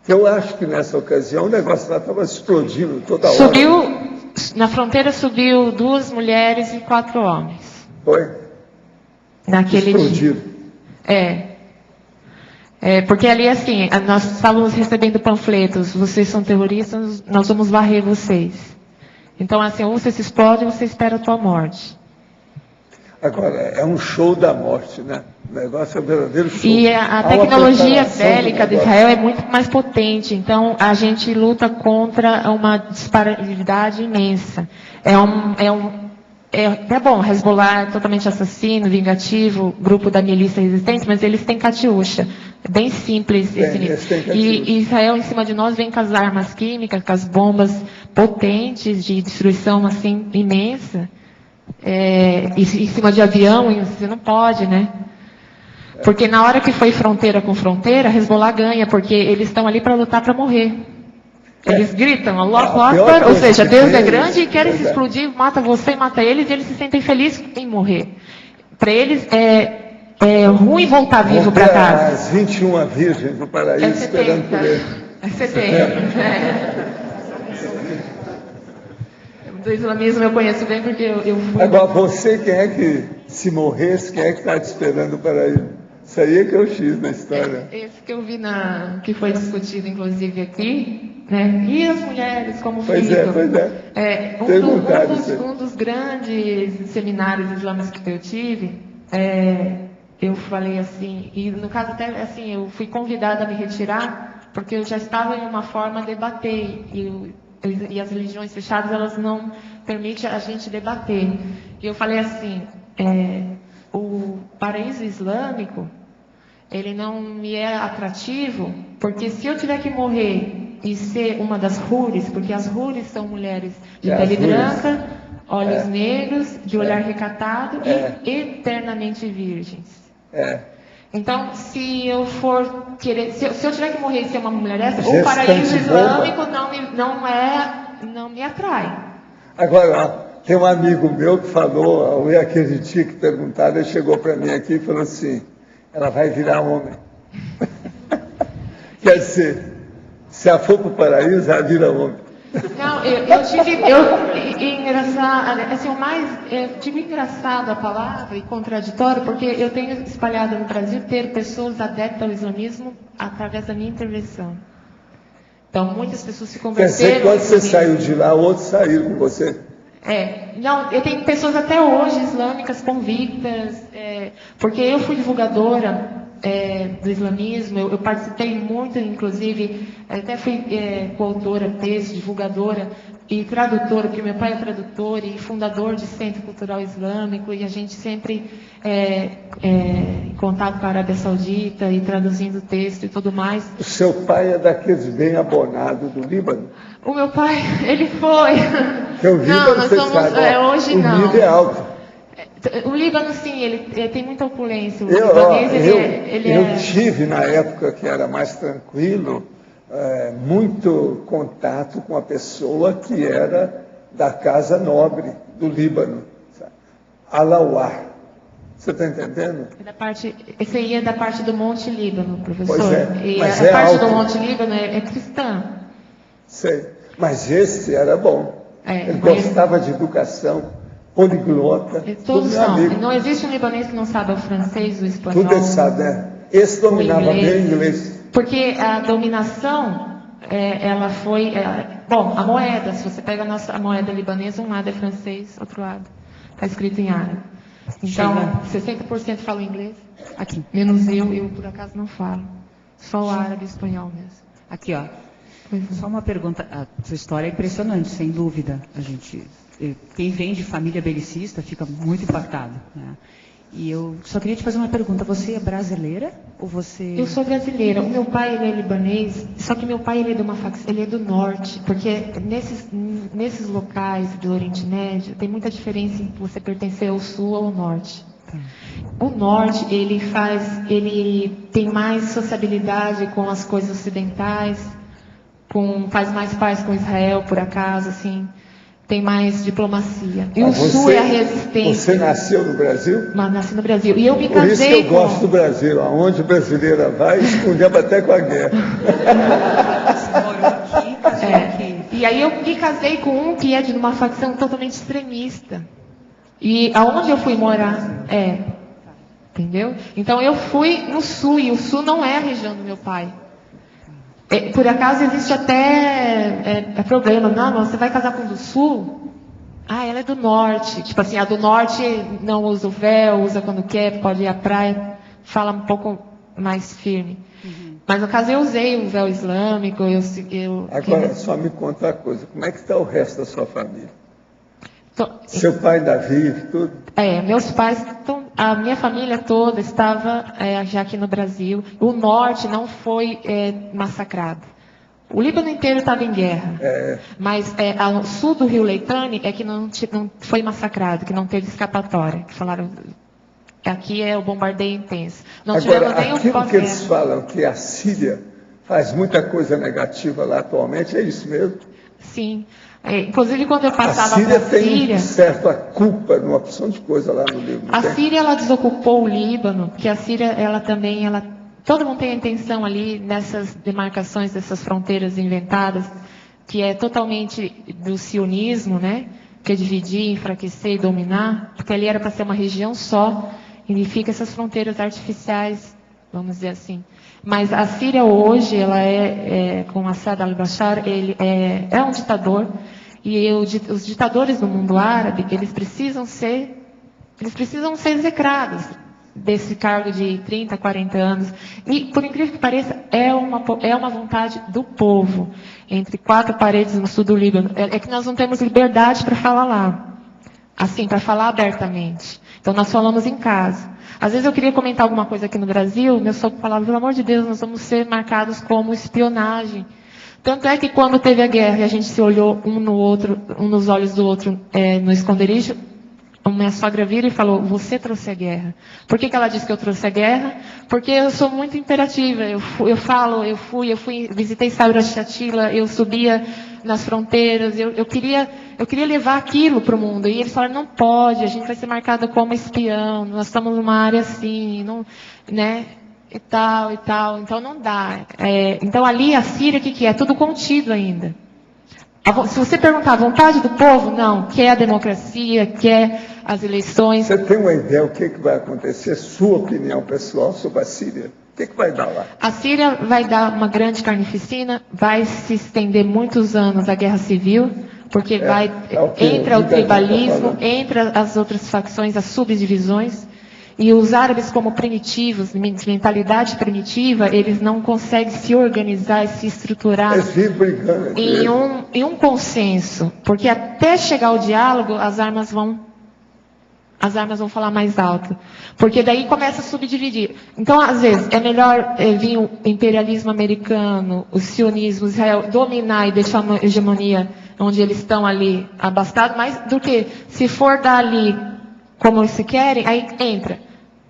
Eu acho que nessa ocasião o negócio lá estava explodindo toda hora. Na fronteira subiu 2 mulheres e 4 homens. Foi? Naquele explodido. dia. Porque ali, assim, nós estávamos recebendo panfletos, vocês são terroristas, nós vamos varrer vocês. Então, assim, ou você se explode ou você espera a tua morte. Agora, é um show da morte, né? O negócio é um verdadeiro show. E a tecnologia bélica de Israel é muito mais potente. Então, a gente luta contra uma disparidade imensa. Bom, Hezbollah é totalmente assassino, vingativo, grupo da milícia resistente, mas eles têm Katyusha. É bem simples esse nível. E Israel, em cima de nós, vem com as armas químicas, com as bombas potentes de destruição, assim, imensa. em cima de avião, você não pode, né? Porque na hora que foi fronteira com fronteira, Hezbollah ganha, porque eles estão ali para lutar para morrer. Eles gritam, Allahu Akbar, ou seja, Deus é grande e querem se explodir, mata você, mata eles, e eles se sentem felizes em morrer. Para eles é ruim voltar vivo para casa. As 21 virgens no paraíso esperando por ele. É 70. Do islamismo eu conheço bem porque eu fui... Agora, você, quem é que, se morresse, quem é que está te esperando no paraíso? Isso aí é que eu X na história. Esse que eu vi que foi discutido, inclusive, aqui, né? E as mulheres como pois ficam? Pois é. Um dos grandes seminários islâmicos que eu tive, eu falei assim, e no caso até assim, eu fui convidada a me retirar, porque eu já estava em uma forma de debater, e as religiões fechadas, elas não permitem a gente debater. E eu falei assim, o paraíso islâmico, ele não me é atrativo, porque se eu tiver que morrer e ser uma das hures, porque as hures são mulheres de pele branca, olhos negros, de olhar recatado e eternamente virgens. Então, se eu for querer, se eu tiver que morrer e ser uma mulher dessa, o paraíso islâmico não me atrai. Agora, tem um amigo meu que falou, aquele dia que perguntaram, ele chegou para mim aqui e falou assim, ela vai virar homem. Quer dizer, se ela for para o paraíso, ela vira homem. Não, engraçado, assim, eu digo engraçado a palavra e contraditório, porque eu tenho espalhado no Brasil ter pessoas adeptas ao islamismo através da minha intervenção. Então, muitas pessoas se converteram. Quer dizer, quando você saiu de lá, outros saíram com você? Não, eu tenho pessoas até hoje islâmicas convictas, porque eu fui divulgadora do islamismo, eu participei muito, inclusive, até fui coautora, texto, divulgadora e tradutora, porque meu pai é tradutor e fundador de Centro Cultural Islâmico, e a gente sempre em contato com a Arábia Saudita e traduzindo texto e tudo mais. O seu pai é daqueles bem abonados do Líbano? O meu pai, ele foi. Eu vi, não, nós somos, hoje não. O nível é alto. O Líbano, sim, ele tem muita opulência. O eu tive, na época que era mais tranquilo, muito contato com a pessoa que era da Casa Nobre do Líbano, Alawar. Você está entendendo? Esse aí é da parte do Monte Líbano, professor. Pois e mas a parte alto. do Monte Líbano é cristã. Sei, mas esse era bom. Ele gostava de educação. Poliglota, todos são. Não existe um libanês que não saiba o francês, o espanhol. Tudo ele sabe, né? Esse dominava bem o inglês. Porque a dominação, ela foi... bom, a moeda, se você pega a moeda libanesa, um lado é francês, outro lado está escrito em árabe. Então, 60% falam inglês, aqui, menos eu por acaso não falo. Só o árabe e o espanhol mesmo. Aqui, ó. Só uma pergunta. A sua história é impressionante, sem dúvida. Quem vem de família belicista fica muito impactado, né? E eu só queria te fazer uma pergunta. Você é brasileira ou você... Eu sou brasileira. O meu pai, ele é libanês, só que meu pai, ele é de uma facção, ele é do norte, porque nesses locais do Oriente Médio, tem muita diferença em você pertencer ao sul ou ao norte. O norte, ele tem mais sociabilidade com as coisas ocidentais, faz mais paz com Israel, por acaso, assim... Tem mais diplomacia. E o sul é a resistência. Você nasceu no Brasil? Mas nasci no Brasil. E eu me casei Por isso que eu gosto do Brasil. Aonde brasileira vai, escondemos até com a guerra. E aí eu me casei com um que é de uma facção totalmente extremista. E aonde eu fui morar? Entendeu? Então eu fui no sul, e o sul não é a região do meu pai. Por acaso existe até problema. Não, você vai casar com o do sul? Ela é do norte. Tipo assim, a do norte não usa o véu, usa quando quer, pode ir à praia, fala um pouco mais firme. Mas no caso eu usei o véu islâmico. Agora, só me conta uma coisa. Como é que está o resto da sua família? Seu pai ainda vive, tudo? Meus pais, a minha família toda estava já aqui no Brasil. O norte não foi massacrado. O Líbano inteiro estava em guerra. Mas ao sul do rio Litani é que não foi massacrado, que não teve escapatória. Que falaram, aqui é o bombardeio intenso. Não tivemos nenhum aquilo que eles falam que a Síria faz muita coisa negativa lá atualmente, é isso mesmo? Sim. Inclusive, quando eu passava para a Síria... tem certa culpa numa opção de coisa lá no Líbano. A Síria, ela desocupou o Líbano, porque a Síria, ela também... todo mundo tem a intenção ali, nessas demarcações, dessas fronteiras inventadas, que é totalmente do sionismo, né? Que é dividir, enfraquecer e dominar, porque ali era para ser uma região só, e fica essas fronteiras artificiais, vamos dizer assim. Mas a Síria hoje, ela com Assad al-Bashar, ele é um ditador, e os ditadores do mundo árabe, eles precisam ser execrados desse cargo de 30, 40 anos. E, por incrível que pareça, é uma vontade do povo. Entre 4 paredes no sul do Líbano. É que nós não temos liberdade para falar lá. Assim, para falar abertamente. Então, nós falamos em casa. Às vezes eu queria comentar alguma coisa aqui no Brasil, meu sogro falava, pelo amor de Deus, nós vamos ser marcados como espionagem. Tanto é que quando teve a guerra e a gente se olhou um nos olhos do outro no esconderijo, a minha sogra vira e falou, você trouxe a guerra. Por que ela disse que eu trouxe a guerra? Porque eu sou muito imperativa. Eu fui, visitei Saura Chatila, eu subia nas fronteiras, eu queria levar aquilo para o mundo. E eles falaram, não pode, a gente vai ser marcada como espião, nós estamos numa área assim, não, né? E tal. Então não dá. Então ali a Síria, o que é? Tudo contido ainda. Se você perguntar a vontade do povo, não. Quer a democracia, quer as eleições. Você tem uma ideia do que vai acontecer? Sua opinião pessoal sobre a Síria? O que vai dar lá? A Síria vai dar uma grande carnificina, vai se estender muitos anos a guerra civil, porque entra o tribalismo, entra as outras facções, as subdivisões. E os árabes, como primitivos, de mentalidade primitiva, eles não conseguem se organizar e se estruturar em um consenso. Porque até chegar ao diálogo, as armas vão falar mais alto. Porque daí começa a subdividir. Então, às vezes, é melhor vir o imperialismo americano, o sionismo, Israel, dominar e deixar uma hegemonia onde eles estão ali abastados, mais do que se for dar ali como eles se querem, aí entra.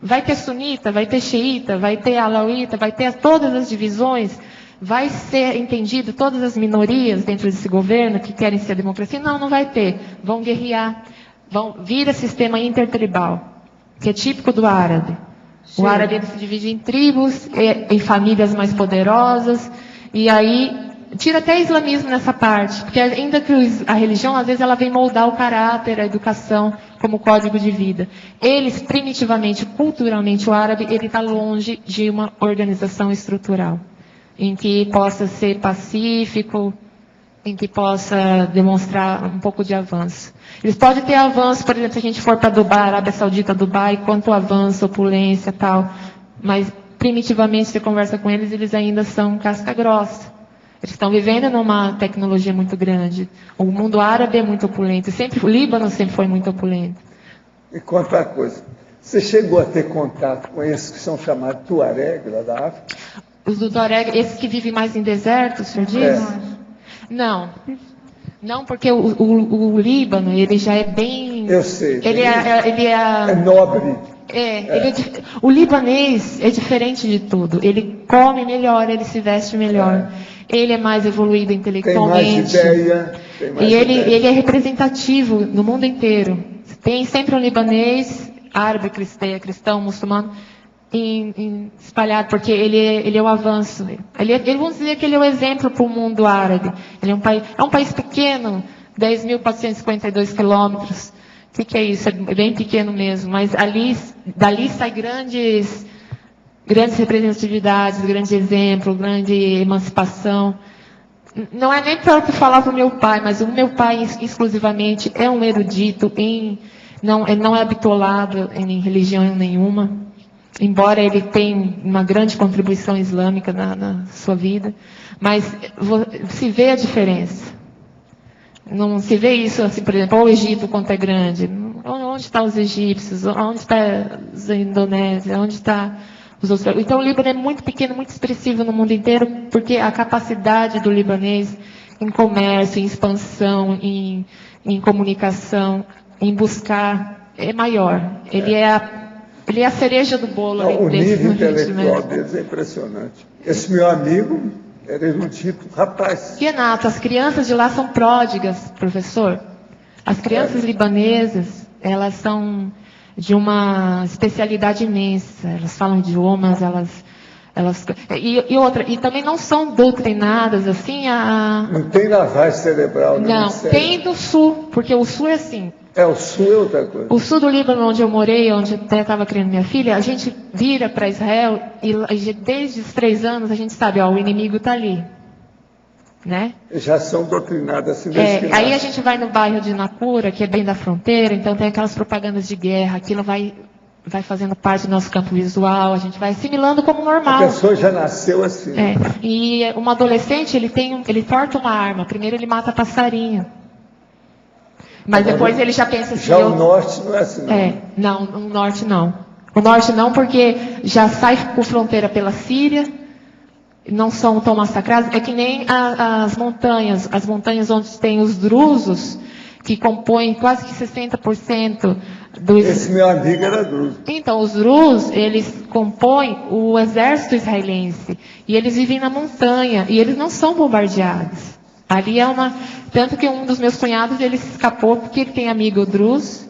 Vai ter sunita, vai ter xiita, vai ter alauíta, vai ter todas as divisões, vai ser entendido todas as minorias dentro desse governo que querem ser a democracia. Não vai ter. Vão guerrear, vira sistema intertribal, que é típico do árabe. Sim. O árabe ele se divide em tribos, em famílias mais poderosas, e aí tira até islamismo nessa parte, porque ainda que a religião, às vezes, ela vem moldar o caráter, a educação, como código de vida. Eles, primitivamente, culturalmente, o árabe, ele está longe de uma organização estrutural, em que possa ser pacífico, em que possa demonstrar um pouco de avanço. Eles podem ter avanço, por exemplo, se a gente for para Dubai, Arábia Saudita, Dubai, quanto avanço, opulência e tal, mas, primitivamente, você conversa com eles, eles ainda são casca grossa. Eles estão vivendo numa tecnologia muito grande. O mundo árabe é muito opulento. O Líbano sempre foi muito opulento. E conta uma coisa. Você chegou a ter contato com esses que são chamados Tuareg, lá da África? Os do Tuareg, esses que vivem mais em deserto, o senhor diz? Não. Não, porque o Líbano, ele já é bem... Eu sei. Ele é nobre. O libanês é diferente de tudo. Ele come melhor, ele se veste melhor. Ele é mais evoluído intelectualmente. Tem mais ideia. Ele é representativo no mundo inteiro. Tem sempre um libanês, árabe, cristão, muçulmano, espalhado, porque ele é o avanço. Vamos dizer que ele é o exemplo para o mundo árabe. Ele é um país pequeno, 10.452 quilômetros. O que é isso? É bem pequeno mesmo, mas dali sai grandes representatividades, grande exemplo, grande emancipação. Não é nem próprio falar para o meu pai, mas o meu pai exclusivamente é um erudito, não é bitolado em religião nenhuma, embora ele tenha uma grande contribuição islâmica na sua vida, mas se vê a diferença. Não se vê isso assim, por exemplo, o Egito quanto é grande. Onde estão os egípcios? Onde estão os indonésios? Onde está Então o Líbano é muito pequeno, muito expressivo no mundo inteiro, porque a capacidade do libanês em comércio, em expansão, em comunicação, em buscar, é maior. Ele é a cereja do bolo. O nível intelectual deles é impressionante. Esse meu amigo era erudito, rapaz. Renato, as crianças de lá são pródigas, professor. As crianças libanesas, elas são de uma especialidade imensa. Elas falam idiomas, e também não são doutrinadas assim a... Não tem lavagem cerebral, não. Tem do sul, porque o sul é assim. O sul é outra coisa. O sul do Líbano, onde eu morei, onde até estava criando minha filha, a gente vira para Israel e desde os 3 anos a gente sabe, o inimigo está ali. Né? Já são doutrinadas assim. Aí a gente vai no bairro de Nacura, que é bem da fronteira, então tem aquelas propagandas de guerra, aquilo vai fazendo parte do nosso campo visual, a gente vai assimilando como normal. A pessoa já nasceu assim. E um adolescente, ele torta uma arma, primeiro ele mata passarinho. Mas depois ele já pensa assim... o norte não é assim, não. Não, o norte não. O norte não, porque já sai por fronteira pela Síria, não são tão massacrados. É que nem as montanhas onde tem os drusos, que compõem quase que 60% dos... Esse meu amigo era druso. Então, os drus, eles compõem o exército israelense, e eles vivem na montanha, e eles não são bombardeados. Ali tanto que um dos meus cunhados, ele se escapou porque ele tem amigo drus.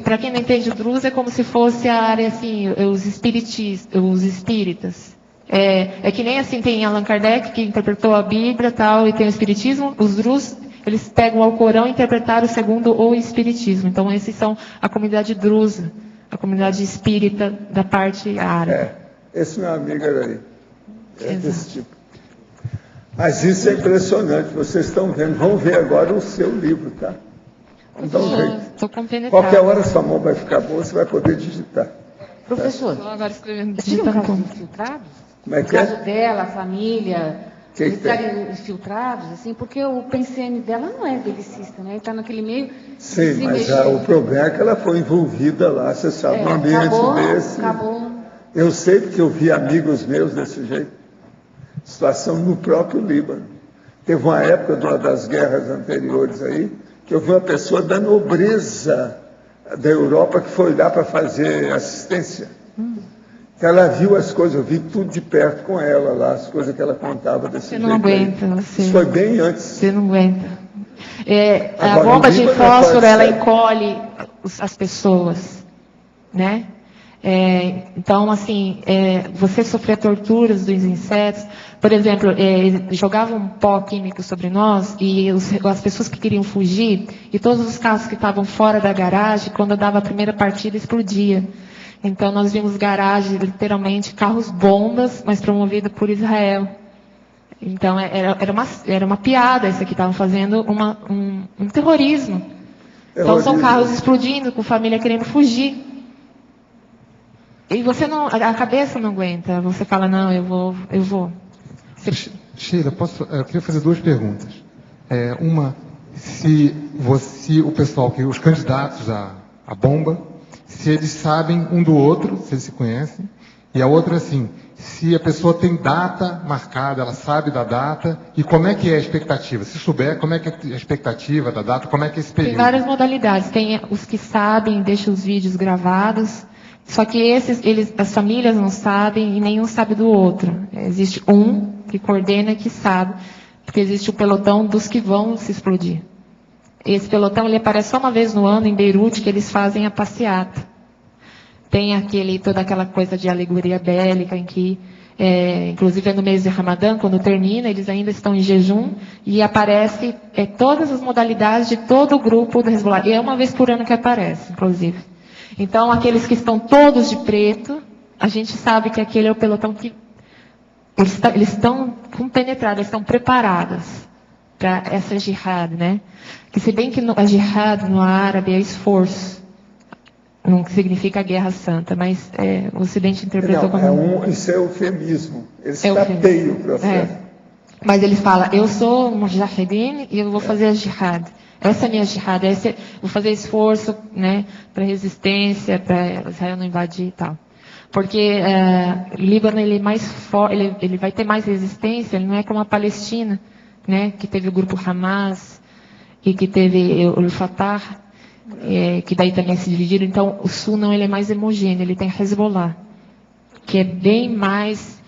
Para quem não entende, o drus é como se fosse a área, assim, os espíritas. É que nem assim, tem Allan Kardec, que interpretou a Bíblia tal, e tem o espiritismo. Os drus, eles pegam o Alcorão e interpretaram segundo o espiritismo. Então, esses são a comunidade drusa, a comunidade espírita da parte árabe. Esse meu amigo era aí. Desse tipo. Mas isso é impressionante, vocês estão vendo. Vamos ver agora o seu livro, tá? Vamos dar um jeito. Estou compenetrada. Qualquer hora sua mão vai ficar boa, você vai poder digitar. Professor, agora escrevendo, tive um caso infiltrados? Como é que o caso dela, a família, eles estarem infiltrados, assim, porque o PCM dela não é belicista, né? Ele está naquele meio... Sim, mas o problema é que ela foi envolvida lá, você sabe, num ambiente desse. Acabou. Eu sei porque eu vi amigos meus desse jeito. Situação no próprio Líbano. Teve uma época de uma das guerras anteriores aí, que eu vi uma pessoa da nobreza da Europa que foi lá para fazer assistência. Ela viu as coisas, eu vi tudo de perto com ela lá, as coisas que ela contava desse jeito. Você não aguenta, você. Isso foi bem antes. Você não aguenta. A bomba de fósforo, ela encolhe as pessoas, né? Então, assim, você sofrer torturas dos insetos. Por exemplo, jogavam um pó químico sobre nós e as pessoas que queriam fugir, e todos os carros que estavam fora da garagem, quando eu dava a primeira partida, explodia. Então, nós vimos garagens, literalmente, carros-bombas, mas promovidos por Israel. Então, era uma piada isso aqui, estavam fazendo um terrorismo. Então, são carros explodindo, com família querendo fugir. E a cabeça não aguenta. Você fala, não, eu vou. Sheila, eu queria fazer 2 perguntas. Uma, se o pessoal, os candidatos à bomba, se eles sabem um do outro, se eles se conhecem. E a outra, assim, se a pessoa tem data marcada, ela sabe da data, e como é que é a expectativa? Se souber, como é que é a expectativa da data, como é que é esse período? Tem várias modalidades. Tem os que sabem, deixam os vídeos gravados. Só que as famílias não sabem e nenhum sabe do outro. Existe um que coordena e que sabe, porque existe o pelotão dos que vão se explodir. Esse pelotão ele aparece só uma vez no ano em Beirute, que eles fazem a passeata. Tem toda aquela coisa de alegoria bélica, em que, inclusive no mês de Ramadã, quando termina, eles ainda estão em jejum, e aparece todas as modalidades de todo o grupo do Hezbollah. E é uma vez por ano que aparece, inclusive. Então, aqueles que estão todos de preto, a gente sabe que aquele é o pelotão que eles estão compenetrados, eles estão preparados para essa jihad, né? Que se bem que a jihad no árabe é esforço, não significa guerra santa, mas o Ocidente interpretou como... Isso é eufemismo, eles tapeiam o processo. Mas eles falam, eu sou um mujahidin e eu vou fazer a jihad. Essa é a minha jihad, vou fazer esforço, né, para resistência, para Israel não invadir e tal. Porque o Líbano ele é mais ele vai ter mais resistência, ele não é como a Palestina, né, que teve o grupo Hamas e que teve o Fatah, que daí também se dividiram. Então o sul não, ele é mais homogêneo, ele tem Hezbollah, que é bem mais...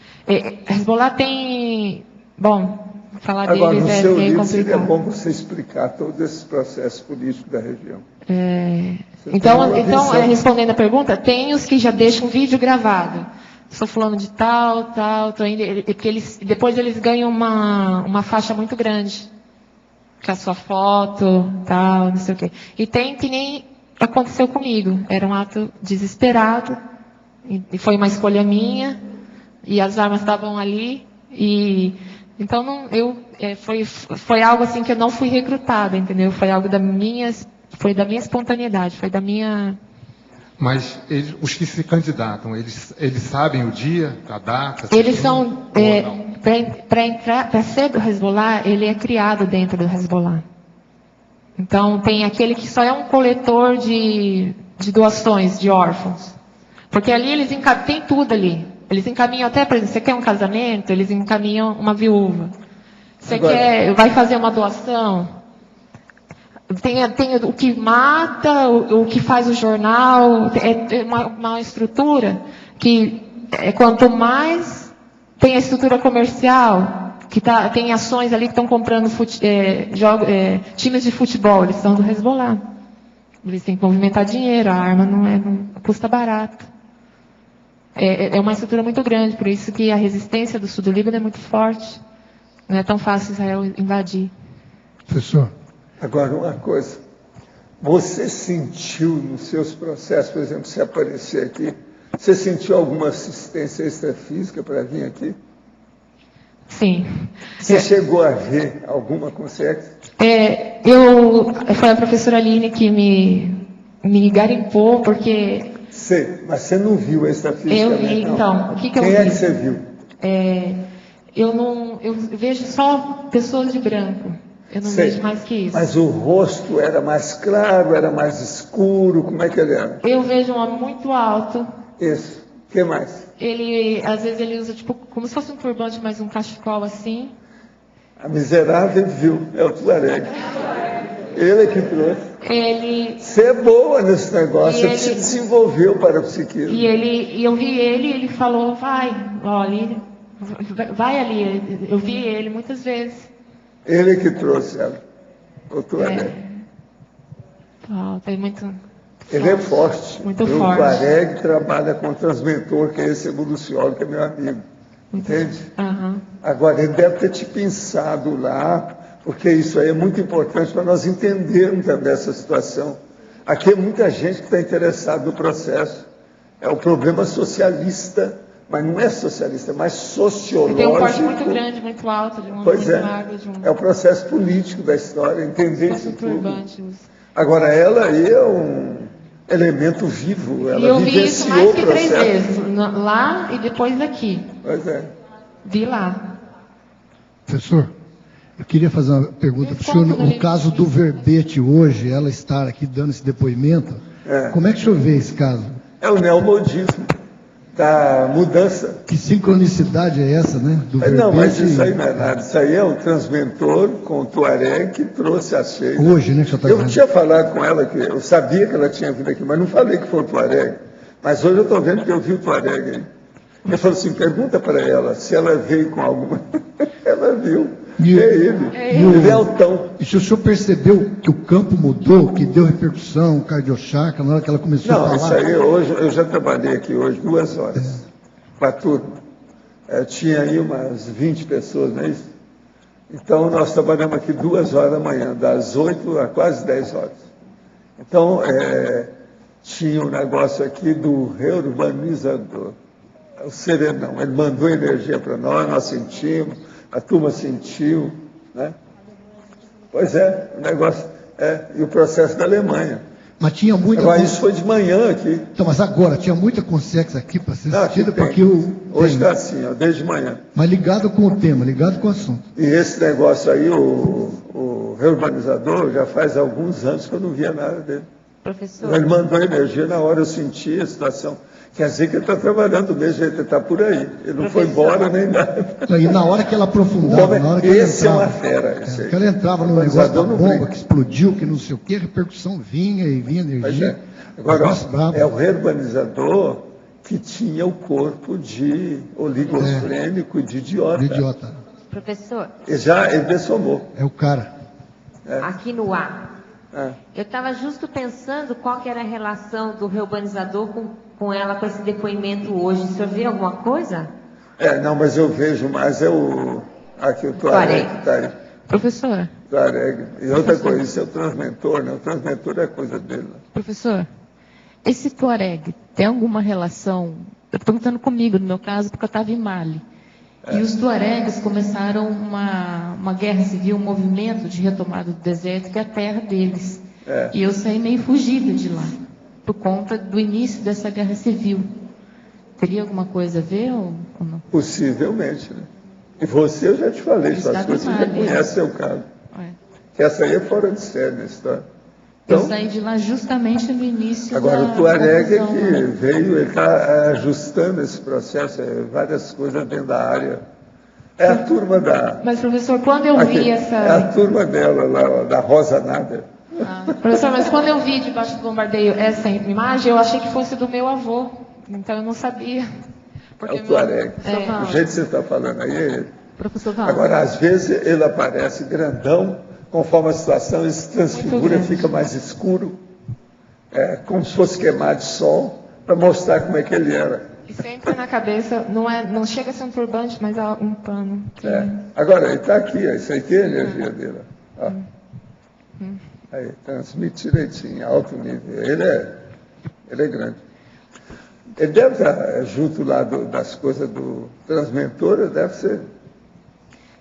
Hezbollah tem... Bom, falar agora, deles no seu meio livro, complicado. seria bom você explicar todos esses processos políticos da região. Então, respondendo a pergunta, tem os que já deixam um vídeo gravado. Sou fulano de tal, tô indo, porque depois eles ganham uma faixa muito grande. Com a sua foto, tal, não sei o quê. E tem que nem aconteceu comigo. Era um ato desesperado, e foi uma escolha minha, e as armas estavam ali, então foi algo assim que eu não fui recrutada, entendeu? Foi algo da minha espontaneidade, foi da minha... Mas os que se candidatam, eles sabem o dia, a data? Eles são, para ser do Hezbollah, ele é criado dentro do Hezbollah. Então tem aquele que só é um coletor de doações de órfãos. Porque ali eles tem tudo ali. Eles encaminham até, por exemplo, você quer um casamento, eles encaminham uma viúva. Você vai fazer uma doação, tem o que mata, o que faz o jornal, é uma estrutura que quanto mais tem a estrutura comercial, que tem ações ali que estão comprando times de futebol, eles são do Hezbollah. Eles têm que movimentar dinheiro, a arma não custa barato. É uma estrutura muito grande, por isso que a resistência do sul do Líbano é muito forte. Não é tão fácil Israel invadir. Professor. Agora, uma coisa. Você sentiu nos seus processos, por exemplo, se aparecer aqui, você sentiu alguma assistência extrafísica para vir aqui? Sim. Você chegou a ver alguma consequência? Foi a professora Aline que me garimpou, porque... Sei, mas você não viu extrafisicamente? Eu vi, não. então. O que eu vi? Quem é que você viu? Eu vejo só pessoas de branco. Eu não vejo mais que isso. Mas o rosto era mais claro, era mais escuro, como é que ele era? Eu vejo um homem muito alto. Isso. O que mais? Às vezes ele usa como se fosse um turbante, mas um cachecol assim. A miserável viu, é o Tuareg. Ele é que trouxe. Você é boa nesse negócio, você se desenvolveu para a psiquismo. E eu vi ele falou, vai ali. Eu vi ele muitas vezes. Ele que trouxe ela, o Tuareg. Tem muito... Ele é forte. Muito forte. O Tuareg trabalha com o transmentor, que é esse evoluciólogo, que é meu amigo. Entende? Uhum. Agora, ele deve ter te pensado lá, porque isso aí é muito importante para nós entendermos também essa situação. Aqui é muita gente que está interessada no processo. É o problema socialista, mas não é socialista, é mais sociológico. Tem um corte muito grande, muito alto, de um pois é. Magro, É o processo político da história, entender isso tudo. Turbante. Agora, ela aí é um elemento vivo, ela vivenciou o processo. Eu vi isso mais que 3 vezes, lá e depois aqui. Pois é. Vi lá. Professor, eu queria fazer uma pergunta para o senhor. No caso do verbete hoje, ela estar aqui dando esse depoimento, como é que o senhor vê esse caso? É o neomodismo da mudança. Que sincronicidade é essa, né? Do verbete, não, mas isso aí não é nada. Isso aí é o transmentor com o Tuareg que trouxe a Sheila. Hoje, né? Que tá eu tinha falado com ela, que eu sabia que ela tinha vindo aqui, mas não falei que foi o Tuareg. Mas hoje eu estou vendo que eu vi o Tuareg aí. Eu falo assim, pergunta para ela se ela veio com alguma... Ela viu. Ele é altão. E se o senhor percebeu que o campo mudou, que deu repercussão, cardiochakra, na hora que ela começou a falar? Não, isso aí hoje, eu já trabalhei aqui hoje 2 horas, com a turma. Tinha aí umas 20 pessoas, não é isso? Então, nós trabalhamos aqui 2 horas da manhã, das 8 a quase 10 horas. Então, tinha um negócio aqui do reurbanizador. O Serenão, ele mandou energia para nós sentimos, a turma sentiu, né? Pois é, o negócio e o processo da Alemanha. Mas tinha muita... Agora, isso foi de manhã aqui. Então, mas agora, tinha muita consciência aqui para ser assistida, porque hoje está assim, desde manhã. Mas ligado com o tema, ligado com o assunto. E esse negócio aí, o reurbanizador, já faz alguns anos que eu não via nada dele. Professor. Ele mandou energia na hora, eu senti a situação. Quer dizer que ele está trabalhando mesmo, ele está por aí. Ele não foi embora nem nada. E na hora que ela aprofundava, na hora que esse ela entrava, é uma fera. Esse que ela entrava no negócio da bomba que explodiu, que não sei o que, a repercussão vinha e vinha energia. Agora, é o reurbanizador que tinha o corpo de oligosfrênico, de idiota. Professor. Ele dessomou. É o cara. Aqui no ar. Eu estava justo pensando qual que era a relação do reurbanizador com ela, com esse depoimento hoje. O senhor vê alguma coisa? Não, mas eu vejo mais aqui o Tuareg que está aí. Professor. Tuareg. E outra coisa, isso é o transmentor, né? O transmentor é coisa dele. Professor, esse Tuareg tem alguma relação? Eu estou perguntando comigo, no meu caso, porque eu estava em Mali. E os Tuaregs começaram uma guerra civil, um movimento de retomada do deserto, que é a terra deles. E eu saí meio fugida de lá, por conta do início dessa guerra civil. Teria alguma coisa a ver ou não? Possivelmente, né? E você, eu já te falei essas coisas, você já conhece seu caso. Que essa aí é fora de série a história. Então, eu saí de lá justamente no início agora, o Tuareg é que veio, ele está ajustando esse processo, várias coisas dentro da área. É a turma da... Mas, professor, quando eu vi essa... É a turma dela, lá, da Rosa Nader. Professor, mas quando eu vi debaixo do bombardeio essa imagem, eu achei que fosse do meu avô. Então, eu não sabia. Porque é o Tuareg. O jeito que você está falando aí é ele. Professor Val. Agora, às vezes, ele aparece grandão, conforme a situação, ele se transfigura, fica mais escuro, como se fosse queimado de sol, para mostrar como é que ele era. E sempre na cabeça, não chega a ser um turbante, mas é um pano. Agora, ele está aqui, isso aqui é a energia dele. Aí, transmite direitinho, alto nível. Ele é grande. Ele deve estar junto lá das coisas do transmentor, deve ser.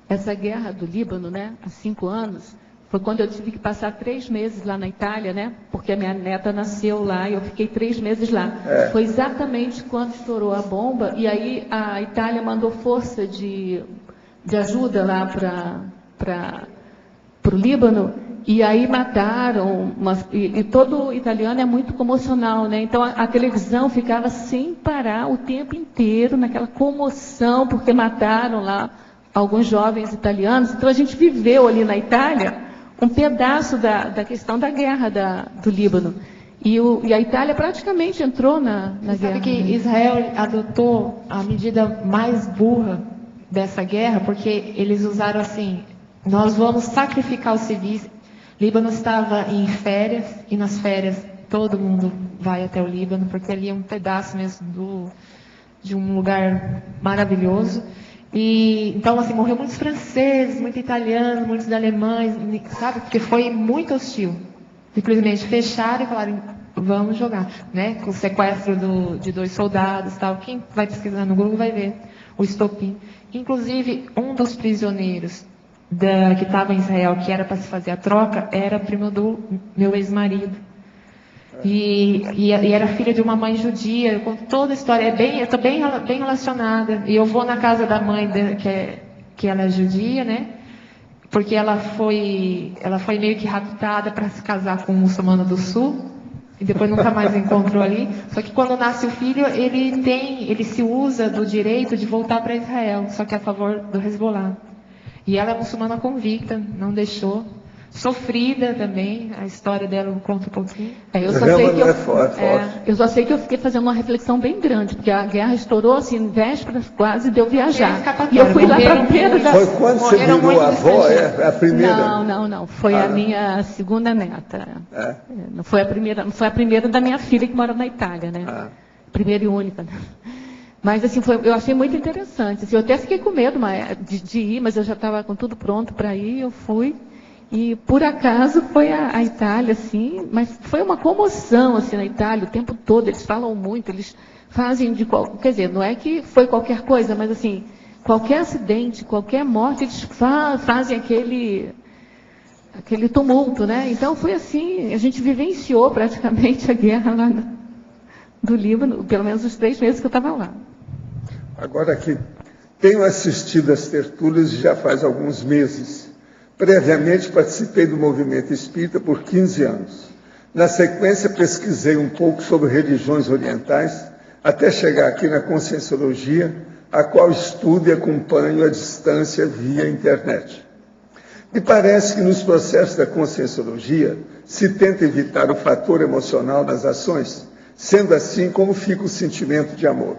Essa guerra do Líbano, né, há 5 anos, foi quando eu tive que passar 3 meses lá na Itália, né, porque a minha neta nasceu lá e eu fiquei 3 meses lá. Foi exatamente quando estourou a bomba e aí a Itália mandou força de ajuda lá para o Líbano e aí mataram, e todo italiano é muito comocional, né, então a televisão ficava sem parar o tempo inteiro naquela comoção, porque mataram lá alguns jovens italianos. Então a gente viveu ali na Itália um pedaço da questão da guerra do Líbano. E a Itália praticamente entrou na guerra. Sabe que Israel adotou a medida mais burra dessa guerra, porque eles usaram assim, nós vamos sacrificar os civis. Líbano estava em férias, e nas férias todo mundo vai até o Líbano, porque ali é um pedaço mesmo de um lugar maravilhoso. E então, assim, morreu muitos franceses, muitos italianos, muitos alemães, sabe? Porque foi muito hostil. Simplesmente fecharam e falaram, vamos jogar, né? Com o sequestro de 2 soldados, tal. Quem vai pesquisar no Google vai ver o estopim. Inclusive, um dos prisioneiros que estava em Israel, que era para se fazer a troca, era primo do meu ex-marido. E era filha de uma mãe judia. Eu conto toda a história. Eu estou bem relacionada. E eu vou na casa da mãe, que ela é judia, né? Porque ela foi meio que raptada para se casar com um muçulmano do sul. E depois nunca mais encontrou ali. Só que quando nasce o filho, ele se usa do direito de voltar para Israel. Só que a favor do Hezbollah. E ela é muçulmana convicta, não deixou. Sofrida também, a história dela eu conto um pouquinho. Eu só sei que eu fiquei fazendo uma reflexão bem grande, porque a guerra estourou assim, vésperas quase de eu viajar. E eu fui lá para primeira da... Foi quando você virou avó, a primeira? Não. Foi a minha segunda neta. Não foi a primeira da minha filha que mora na Itália, né? Primeira e única. Mas assim, eu achei muito interessante. Assim, eu até fiquei com medo de ir, mas eu já estava com tudo pronto para ir, eu fui. E por acaso foi a Itália, assim, mas foi uma comoção assim na Itália o tempo todo. Eles falam muito, eles fazem quer dizer, não é que foi qualquer coisa, mas assim, qualquer acidente, qualquer morte, eles fazem aquele tumulto, né? Então foi assim, a gente vivenciou praticamente a guerra lá do Líbano, pelo menos os 3 meses que eu estava lá. Agora aqui, tenho assistido às tertúlias já faz alguns meses. Previamente participei do movimento espírita por 15 anos. Na sequência, pesquisei um pouco sobre religiões orientais, até chegar aqui na Conscienciologia, a qual estudo e acompanho à distância via internet. Me parece que nos processos da Conscienciologia se tenta evitar o fator emocional nas ações, sendo assim como fica o sentimento de amor.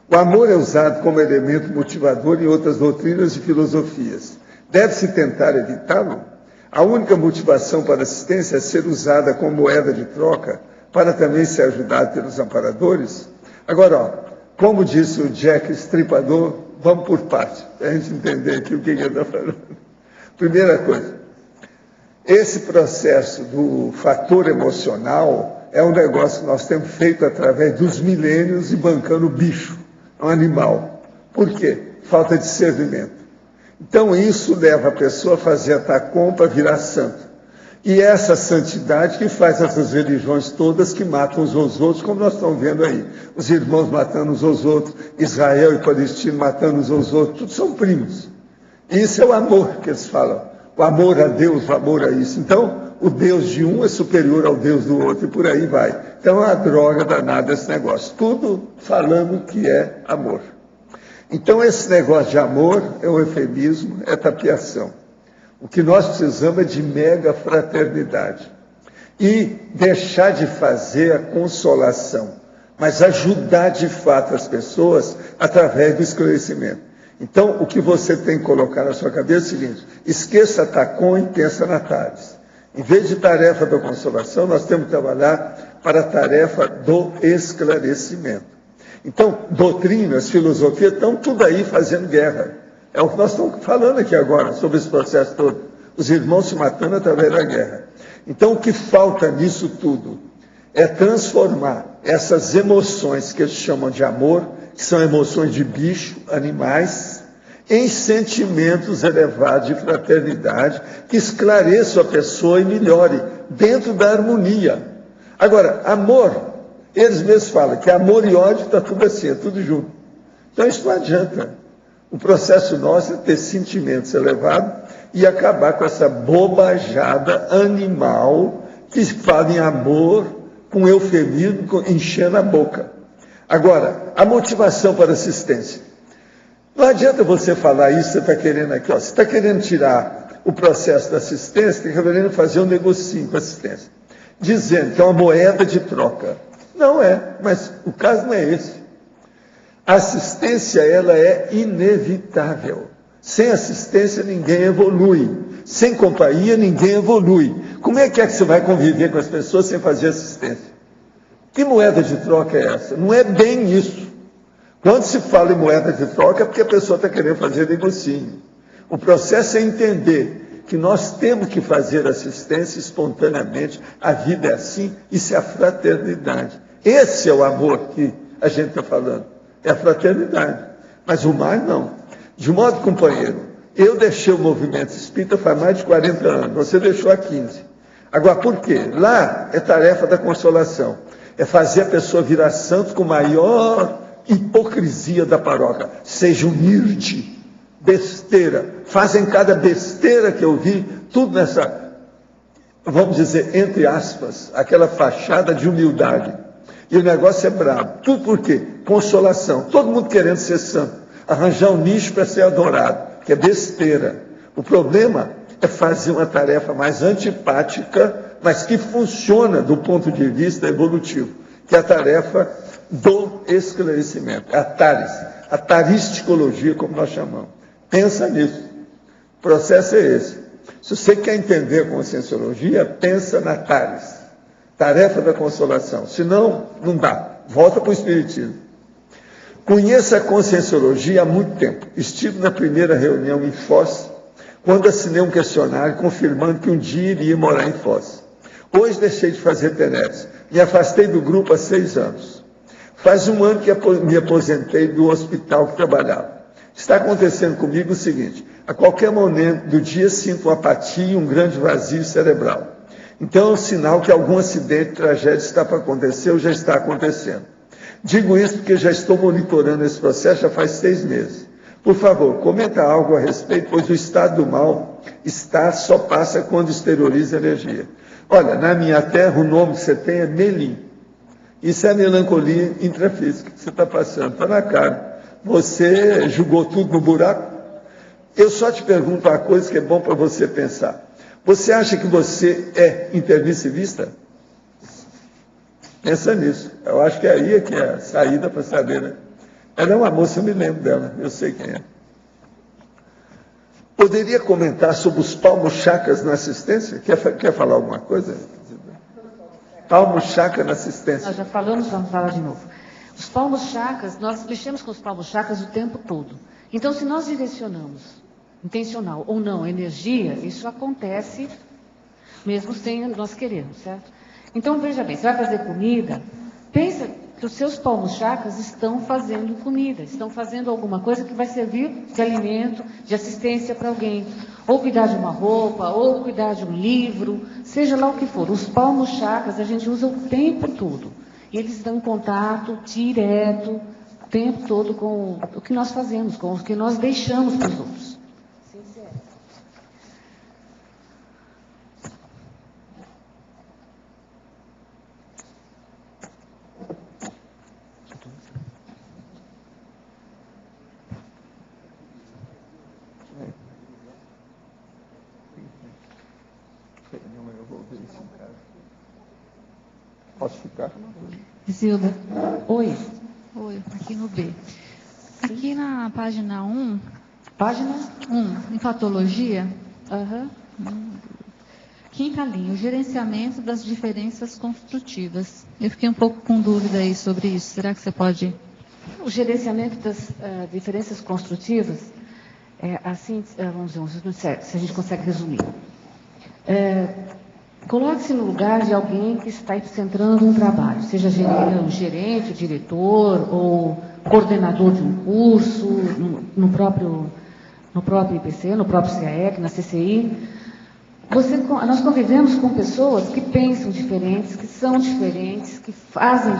O amor é usado como elemento motivador em outras doutrinas e filosofias. Deve-se tentar evitá-lo? A única motivação para a assistência é ser usada como moeda de troca para também ser ajudado pelos amparadores? Agora, como disse o Jack Estripador, vamos por partes, para a gente entender aqui o que ele está falando. Primeira coisa, esse processo do fator emocional é um negócio que nós temos feito através dos milênios e bancando o bicho, um animal. Por quê? Falta de servimento. Então isso leva a pessoa a fazer a tacom para virar santo. E é essa santidade que faz essas religiões todas que matam uns aos outros, como nós estamos vendo aí. Os irmãos matando uns aos outros, Israel e Palestina matando uns aos outros, tudo são primos. Isso é o amor que eles falam. O amor a Deus, o amor a isso. Então, o Deus de um é superior ao Deus do outro e por aí vai. Então, é uma droga danada esse negócio. Tudo falando que é amor. Então, esse negócio de amor é um eufemismo, é tapiação. O que nós precisamos é de mega fraternidade. E deixar de fazer a consolação, mas ajudar de fato as pessoas através do esclarecimento. Então, o que você tem que colocar na sua cabeça é o seguinte: esqueça a tacom e pensa na Tales. Em vez de tarefa da consolação, nós temos que trabalhar para a tarefa do esclarecimento. Então, doutrinas, filosofia, estão tudo aí fazendo guerra. É o que nós estamos falando aqui agora, sobre esse processo todo. Os irmãos se matando através da guerra. Então, o que falta nisso tudo é transformar essas emoções que eles chamam de amor, que são emoções de bicho, animais, em sentimentos elevados de fraternidade, que esclareçam a pessoa e melhore, dentro da harmonia. Agora, amor, eles mesmos falam que amor e ódio está tudo assim, é tudo junto. Então isso não adianta. O processo nosso é ter sentimentos elevados e acabar com essa bobajada animal que fala em amor com eufemismo, enchendo a boca. Agora, a motivação para assistência. Não adianta você falar isso, você está querendo aqui, ó, você está querendo tirar o processo da assistência, tem que querendo fazer um negocinho com a assistência, dizendo que é uma moeda de troca. Não é, mas o caso não é esse. A assistência, ela é inevitável. Sem assistência, ninguém evolui. Sem companhia, ninguém evolui. Como é que você vai conviver com as pessoas sem fazer assistência? Que moeda de troca é essa? Não é bem isso. Quando se fala em moeda de troca, é porque a pessoa está querendo fazer negocinho. O processo é entender que nós temos que fazer assistência espontaneamente. A vida é assim, isso é a fraternidade. Esse é o amor que a gente está falando. É a fraternidade. Mas o mais não. De modo, companheiro, eu deixei o movimento espírita faz mais de 40 anos. Você deixou há 15. Agora, por quê? Lá é tarefa da consolação. É fazer a pessoa virar santo com maior hipocrisia da paróquia. Seja humilde, besteira. Fazem cada besteira que eu vi, tudo nessa, vamos dizer, entre aspas, aquela fachada de humildade. E o negócio é brabo. Tudo por quê? Consolação. Todo mundo querendo ser santo. Arranjar um nicho para ser adorado, que é besteira. O problema é fazer uma tarefa mais antipática, mas que funciona do ponto de vista evolutivo, que é a tarefa do esclarecimento, a Tales, a taristicologia, como nós chamamos. Pensa nisso. O processo é esse. Se você quer entender a conscienciologia, pensa na Tales, tarefa da consolação. Senão, não dá. Volta para o Espiritismo. Conheço a conscienciologia há muito tempo. Estive na primeira reunião em Foz, quando assinei um questionário confirmando que um dia iria morar em Foz. Hoje deixei de fazer tenebres. Me afastei do grupo há 6 anos. Faz 1 ano que me aposentei do hospital que trabalhava. Está acontecendo comigo o seguinte: a qualquer momento do dia sinto uma apatia e um grande vazio cerebral. Então é um sinal que algum acidente, tragédia está para acontecer ou já está acontecendo. Digo isso porque já estou monitorando esse processo já faz 6 meses. Por favor, comenta algo a respeito, pois o estado do mal só passa quando exterioriza energia. Olha, na minha terra o nome que você tem é Melim. Isso é a melancolia intrafísica que você está passando, está na cara. Você jogou tudo no buraco. Eu só te pergunto uma coisa que é bom para você pensar. Você acha que você é intermissivista? Pensa nisso. Eu acho que aí é que é a saída para saber, né? Ela é uma moça, eu me lembro dela, eu sei quem é. Poderia comentar sobre os palmos chakras na assistência? Quer falar alguma coisa? Palmos chakra na assistência. Nós já falamos, vamos falar de novo. Os palmos chakras, nós mexemos com os palmos chakras o tempo todo. Então, se nós direcionamos, intencional ou não, energia, isso acontece mesmo sem nós querermos, certo? Então, veja bem, você vai fazer comida, pensa que os seus palmos chakras estão fazendo comida, estão fazendo alguma coisa que vai servir de alimento, de assistência para alguém. Ou cuidar de uma roupa, ou cuidar de um livro, seja lá o que for. Os palmos chakras a gente usa o tempo todo. E eles dão contato direto, o tempo todo com o que nós fazemos, com o que nós deixamos para os outros. Posso ficar? Zilda. Oi. Oi, aqui no B. Aqui na página 1. Página 1, em patologia. Uhum. Quinta linha, o gerenciamento das diferenças construtivas. Eu fiquei um pouco com dúvida aí sobre isso. Será que você pode... O gerenciamento das diferenças construtivas, assim, vamos dizer, se a gente consegue resumir. Coloque-se no lugar de alguém que está centrando um trabalho, seja um gerente, diretor ou coordenador de um curso, no próprio IPC, no próprio CAEC, na CCI. Nós convivemos com pessoas que pensam diferentes, que são diferentes, que fazem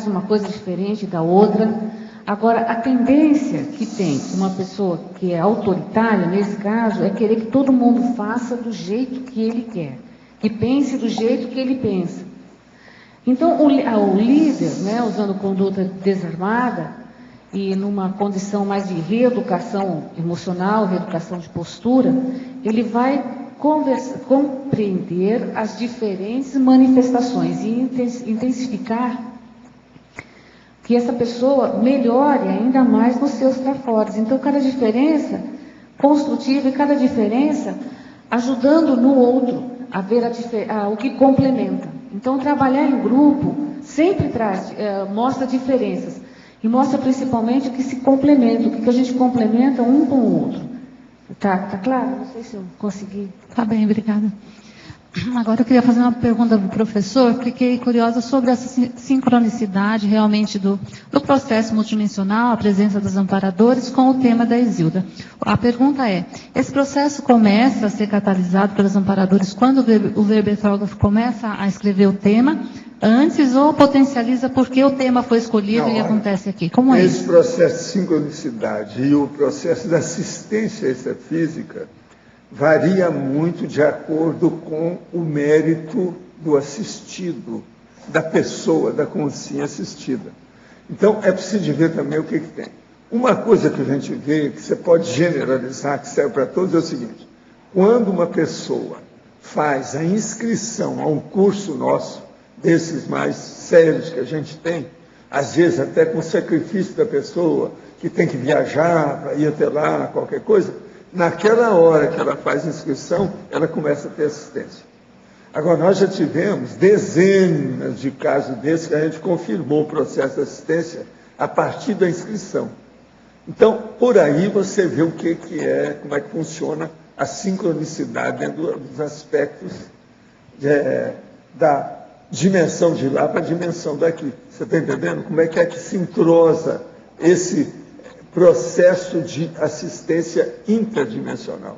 uma coisa diferente da outra. Agora, a tendência que tem uma pessoa que é autoritária, nesse caso, é querer que todo mundo faça do jeito que ele quer, que pense do jeito que ele pensa. Então, o líder, né, usando conduta desarmada e numa condição mais de reeducação emocional, reeducação de postura, ele vai compreender as diferentes manifestações e intensificar que essa pessoa melhore ainda mais nos seus trafores. Então, cada diferença construtiva e cada diferença ajudando no outro a ver o que complementa. Então, trabalhar em grupo sempre mostra diferenças e mostra principalmente o que se complementa, o que a gente complementa um com o outro. Tá claro? Não sei se eu consegui. Tá bem, obrigada. Agora eu queria fazer uma pergunta para o professor, fiquei curiosa sobre essa sincronicidade realmente do processo multidimensional, a presença dos amparadores com o tema da Isilda. A pergunta é, esse processo começa a ser catalisado pelos amparadores quando o verbetógrafo começa a escrever o tema, antes ou potencializa porque o tema foi escolhido e acontece aqui? Como é isso? Esse processo de sincronicidade e o processo da assistência extrafísica varia muito de acordo com o mérito do assistido, da pessoa, da consciência assistida. Então, é preciso ver também o que tem. Uma coisa que a gente vê, que você pode generalizar, que serve para todos, é o seguinte: quando uma pessoa faz a inscrição a um curso nosso, desses mais sérios que a gente tem, às vezes até com sacrifício da pessoa, que tem que viajar para ir até lá, qualquer coisa, naquela hora que ela faz a inscrição, ela começa a ter assistência. Agora, nós já tivemos dezenas de casos desses que a gente confirmou o processo de assistência a partir da inscrição. Então, por aí você vê o que é, como é que funciona a sincronicidade dentro dos aspectos da dimensão de lá para a dimensão daqui. Você está entendendo? Como é que se entrosa esse processo de assistência interdimensional.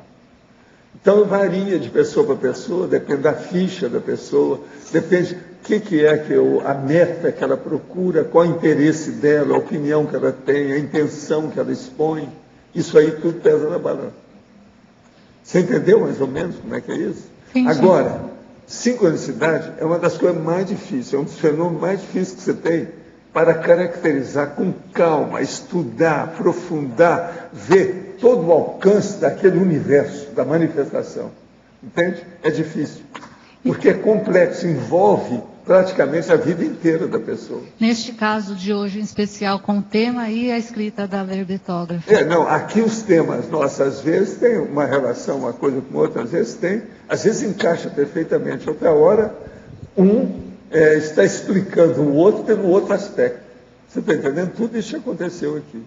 Então, varia de pessoa para pessoa, depende da ficha da pessoa, depende do que é a meta que ela procura, qual o interesse dela, a opinião que ela tem, a intenção que ela expõe. Isso aí tudo pesa na balança. Você entendeu mais ou menos como é que é isso? Sim, agora, sincronicidade é uma das coisas mais difíceis, é um dos fenômenos mais difíceis que você tem para caracterizar com calma, estudar, aprofundar, ver todo o alcance daquele universo, da manifestação. Entende? É difícil. Porque é complexo, envolve praticamente a vida inteira da pessoa. Neste caso de hoje, em especial, com o tema e a escrita da verbetógrafa. Não, aqui os temas nossos, às vezes, tem uma relação, uma coisa com outra, às vezes encaixa perfeitamente. Outra hora, está explicando o outro pelo outro aspecto. Você está entendendo? Tudo isso aconteceu aqui.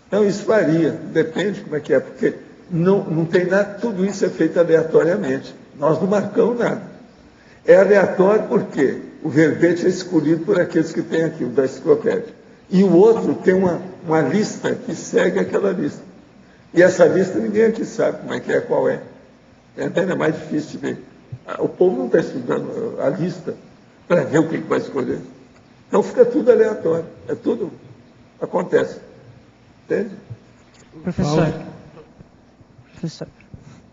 Então, isso varia, depende como é que é, porque não tem nada, tudo isso é feito aleatoriamente. Nós não marcamos nada. É aleatório porque o verbete é escolhido por aqueles que têm aqui, o da enciclopédia. E o outro tem uma lista que segue aquela lista. E essa lista ninguém aqui sabe como é que é, qual é. É mais difícil de ver. O povo não está estudando a lista para ver o que vai escolher. Então fica tudo aleatório. É tudo acontece. Entende? Professor,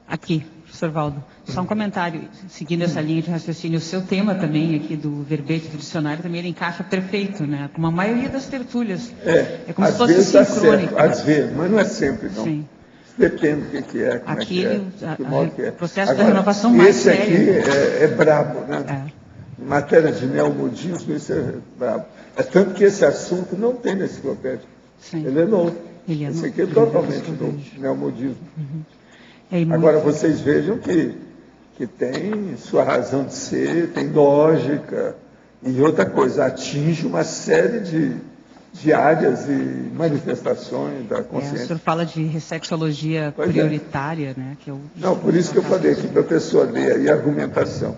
aqui, professor Valdo, só um comentário, seguindo essa linha de raciocínio, o seu tema também aqui do verbete do dicionário também ele encaixa perfeito, né? Como a maioria das tertúlias. É como se fosse sincrônico. Às vezes, mas não é sempre, não. Sim. Depende do que é, como aqui, é. O processo da renovação mais sério. Esse aqui é brabo, né? Em matéria de neomodismo, isso é brabo. É tanto que esse assunto não tem na enciclopédia. Sim. Ele é novo. Esse aqui é totalmente novo, neomodismo. Uhum. Agora, vocês vejam que tem sua razão de ser, tem lógica, e outra coisa, atinge uma série de áreas e manifestações da consciência. O senhor fala de ressexologia prioritária, né? Que não, por isso que eu falei que para a pessoa ler e argumentação.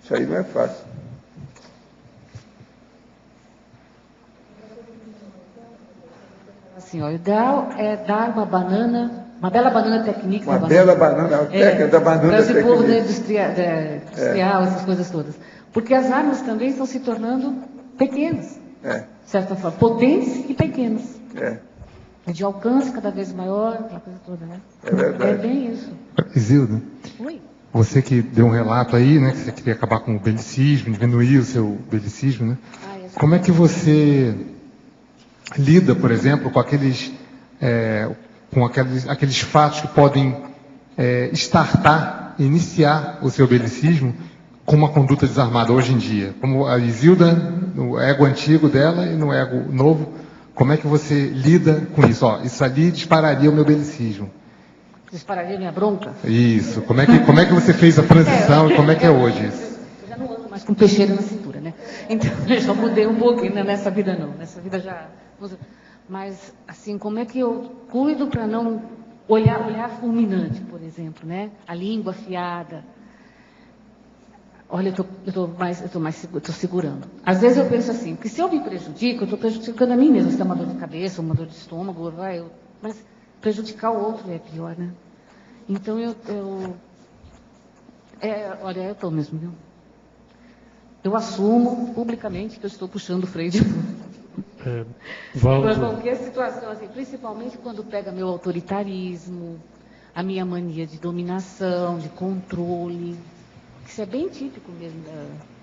Isso aí não é fácil. Assim, o ideal é dar uma bela banana técnica. Uma bela banana técnica da banana para esse técnica. povo industrial, essas coisas todas. Porque as armas também estão se tornando pequenas. De certa forma, potentes e pequenas. De alcance cada vez maior, aquela coisa toda, né? É verdade. É bem isso. Isilda, Oi. Você que deu um relato aí, né, que você queria acabar com o belicismo, diminuir o seu belicismo, né? Como é que você lida, por exemplo, com aqueles fatos que podem iniciar o seu belicismo com uma conduta desarmada hoje em dia? Como a Isilda, no ego antigo dela e no ego novo, como é que você lida com isso? Isso ali dispararia o meu belicismo. Dispararia minha bronca? Isso. Como é que você fez a transição e como é que é hoje isso? Eu já não ando mais com peixeira na cintura, né? Então, eu já mudei um pouquinho, né? Nessa vida não. Nessa vida já... Mas, assim, como é que eu cuido para não olhar fulminante, por exemplo, né? A língua afiada. Olha, eu estou segurando. Às vezes eu penso assim, que se eu me prejudico, eu estou prejudicando a mim mesmo. Se é uma dor de cabeça, uma dor de estômago, mas prejudicar o outro é pior, né? Então olha, eu estou mesmo, viu? Eu assumo publicamente que eu estou puxando o freio de novo. Para qualquer situação, assim, principalmente quando pega meu autoritarismo, a minha mania de dominação, de controle. Isso é bem típico mesmo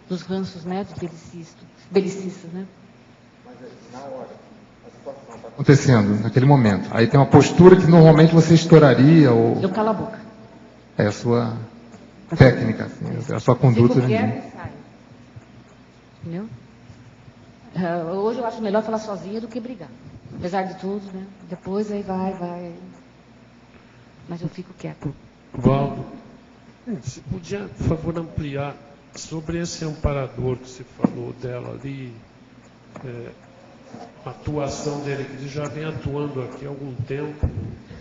dos ranços, né, de belicistas, né? Mas na hora, a situação está acontecendo, naquele momento. Aí tem uma postura que normalmente você estouraria ou... Eu calo a boca. É a sua técnica, assim, a sua conduta. Fico quieta e saio. Entendeu? Hoje eu acho melhor falar sozinha do que brigar. Apesar de tudo, né? Depois aí vai. Mas eu fico quieta. Valdo, se podia, por favor, ampliar sobre esse amparador que você falou dela ali, a atuação dele, que ele já vem atuando aqui há algum tempo.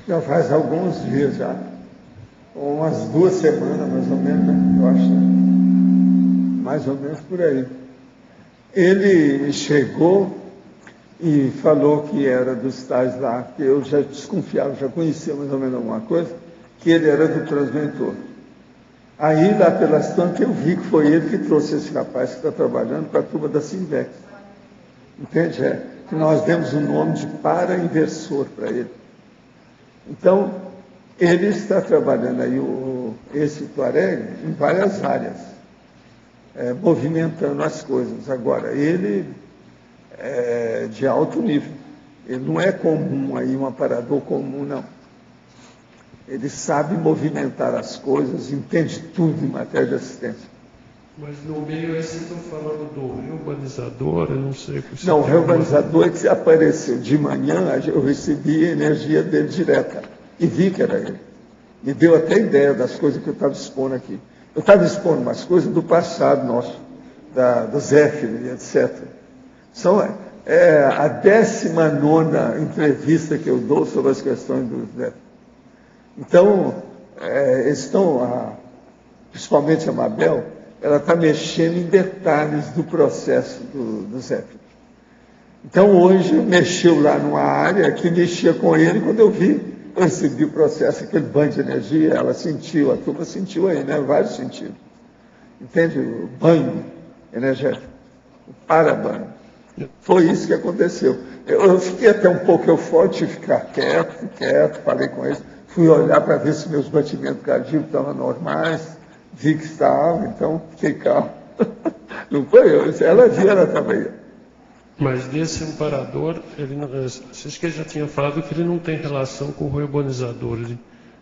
Já faz alguns dias já. Umas 2 semanas, mais ou menos, né? Eu acho, né? Mais ou menos por aí. Ele chegou e falou que era dos tais lá, que eu já desconfiava, já conhecia mais ou menos alguma coisa, que ele era do Transmentor. Aí, lá pelas tantas, eu vi que foi ele que trouxe esse rapaz que está trabalhando para a turma da Sinvex. Entende? Que nós demos o nome de para-inversor para ele. Então, ele está trabalhando aí, esse Tuareg em várias áreas, movimentando as coisas. Agora, ele é de alto nível. Ele não é comum aí, um aparador comum, não. Ele sabe movimentar as coisas, entende tudo em matéria de assistência. Mas no meio aí vocês estão falando do reurbanizador, eu não sei... Não, o reurbanizador é que apareceu de manhã, eu recebi a energia dele direta e vi que era ele. Me deu até ideia das coisas que eu estava expondo aqui. Eu estava expondo umas coisas do passado nosso, do Zéfiro e etc. São a 19ª entrevista que eu dou sobre as questões do Zéfiro. Então, eles estão, principalmente a Mabel, ela está mexendo em detalhes do processo do Zéfiro. Então, hoje, mexeu lá numa área que mexia com ele, quando eu recebi o processo, aquele banho de energia, ela sentiu, a turma sentiu aí, né? Vários sentidos. Entende? O banho energético, o parabanho. Foi isso que aconteceu. Eu fiquei até um pouco eufórico de ficar quieto, falei com eles, fui olhar para ver se meus batimentos cardíacos estavam normais, vi que estavam, então fiquei calmo. Não foi eu, ela viu, ela também. Mas desse amparador, vocês que já tinham falado que ele não tem relação com o reurbanizador,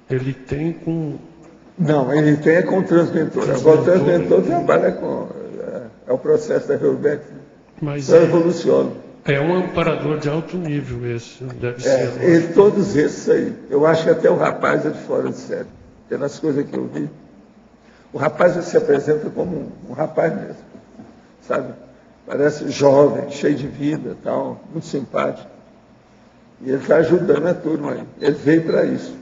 ele tem com... Não, ele tem com o transmentor. Agora o transmentor trabalha com... É o processo da Reurbeck. Mas só evoluciona. É um amparador de alto nível esse, deve ser. Todos esses aí. Eu acho que até o rapaz é de fora de série. Pelas coisas que eu vi. O rapaz se apresenta como um rapaz mesmo. Sabe? Parece jovem, cheio de vida, tal, muito simpático. E ele está ajudando a turma aí. Ele veio para isso.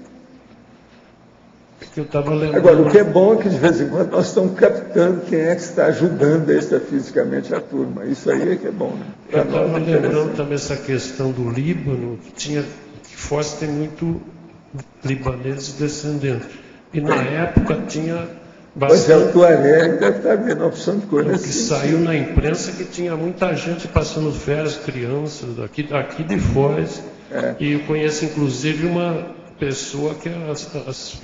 Eu estava lembrando... Agora, o que é bom é que de vez em quando nós estamos captando quem é que está ajudando extrafisicamente a turma. Isso aí é que é bom, né? Eu estava lembrando também essa questão do Líbano, que Foz tem muito libaneses descendentes. E na época tinha bastante... Pois é, o Tuareg deve estar vendo a opção de coisa. O que saiu na imprensa que tinha muita gente passando férias, crianças, aqui de Foz. E eu conheço inclusive uma pessoa que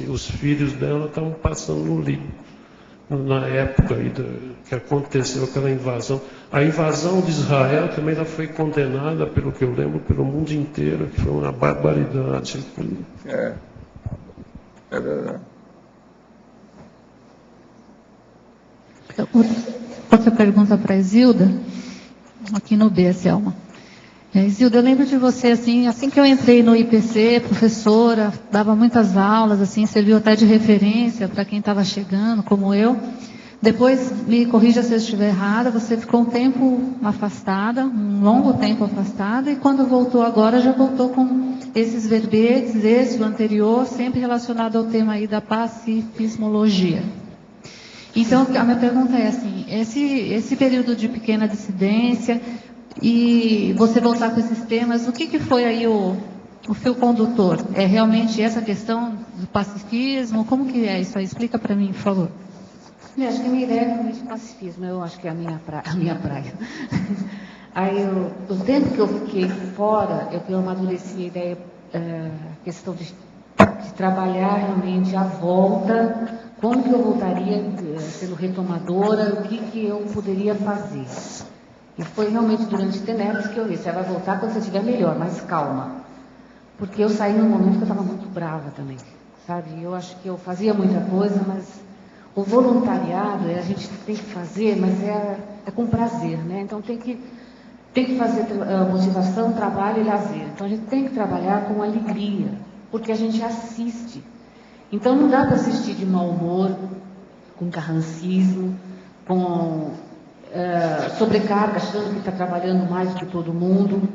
os filhos dela estavam passando no Líbano, na época aí que aconteceu aquela invasão. A invasão de Israel também já foi condenada, pelo que eu lembro, pelo mundo inteiro, que foi uma barbaridade. É verdade. Outra pergunta para a Isilda, aqui no B, Selma. Isilda, eu lembro de você, assim que eu entrei no IPC, professora, dava muitas aulas, serviu até de referência para quem estava chegando, como eu. Depois, me corrija se eu estiver errada, você ficou um tempo afastada, um longo tempo afastada, e quando voltou agora, já voltou com esses verbetes, esse, o anterior, sempre relacionado ao tema aí da pacifismologia. Então, a minha pergunta é esse período de pequena dissidência, e você voltar com esses temas, o que foi aí o fio condutor? É realmente essa questão do pacifismo? Como que é isso aí? Explica para mim, por favor. Eu acho que a minha ideia é realmente pacifismo, eu acho que é a minha praia. Aí, o tempo que eu fiquei fora, eu amadureci a ideia, a questão de trabalhar realmente a volta, como que eu voltaria sendo retomadora, o que eu poderia fazer. E foi realmente durante Tenebres que eu disse, você vai voltar quando você estiver melhor, mais calma. Porque eu saí num momento que eu estava muito brava também, sabe? Eu acho que eu fazia muita coisa, mas o voluntariado, a gente tem que fazer, mas é com prazer, né? Então tem que fazer motivação, trabalho e lazer. Então a gente tem que trabalhar com alegria, porque a gente assiste. Então não dá para assistir de mau humor, com carrancismo, com... sobrecarga, achando que está trabalhando mais do que todo mundo.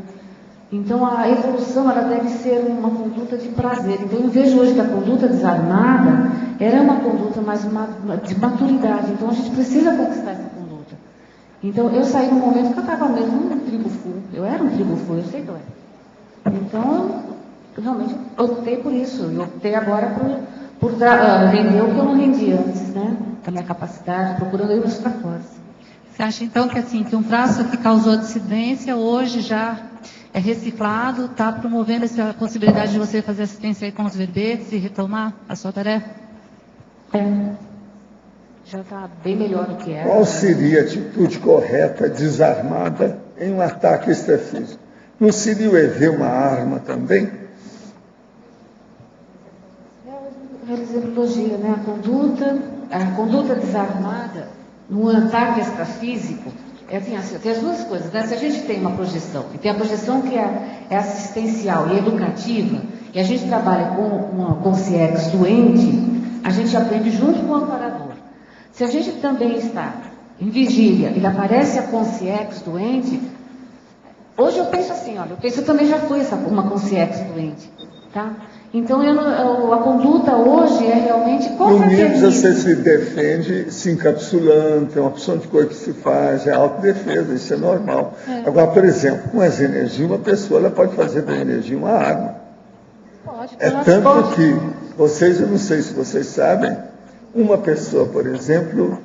Então, a evolução ela deve ser uma conduta de prazer. Então, eu vejo hoje que a conduta desarmada era uma conduta mais de maturidade. Então, a gente precisa conquistar essa conduta. Então, eu saí num momento que eu estava mesmo um tribo full. Eu era um tribo full, eu sei que eu era. Então, eu realmente optei por isso. Eu optei agora por render o que eu não rendia antes, né? Da minha capacidade, procurando ir para fora. Você acha, então, que um traço que causou dissidência, hoje já é reciclado, está promovendo essa possibilidade de você fazer assistência aí com os verbetes e retomar a sua tarefa? Já está bem melhor do que era. Qual seria a atitude correta, desarmada, em um ataque extrafísico? Não seria o EV uma arma também? A exempliologia, né? A conduta desarmada, num ataque extrafísico, tem as duas coisas, né? Se a gente tem uma projeção, e tem a projeção que é assistencial e educativa, e a gente trabalha com o CIEX doente, a gente aprende junto com o amparador. Se a gente também está em vigília e aparece a consciex doente, hoje eu penso assim, olha, eu também já fui uma consciex doente, tá? Então a conduta hoje é realmente confraternismo. No você se defende se encapsulando, tem uma opção de coisa que se faz, é autodefesa, isso é normal. Agora, por exemplo, com as energias, uma pessoa ela pode fazer da energia uma arma. Pode, tanto que vocês, eu não sei se vocês sabem, uma pessoa, por exemplo,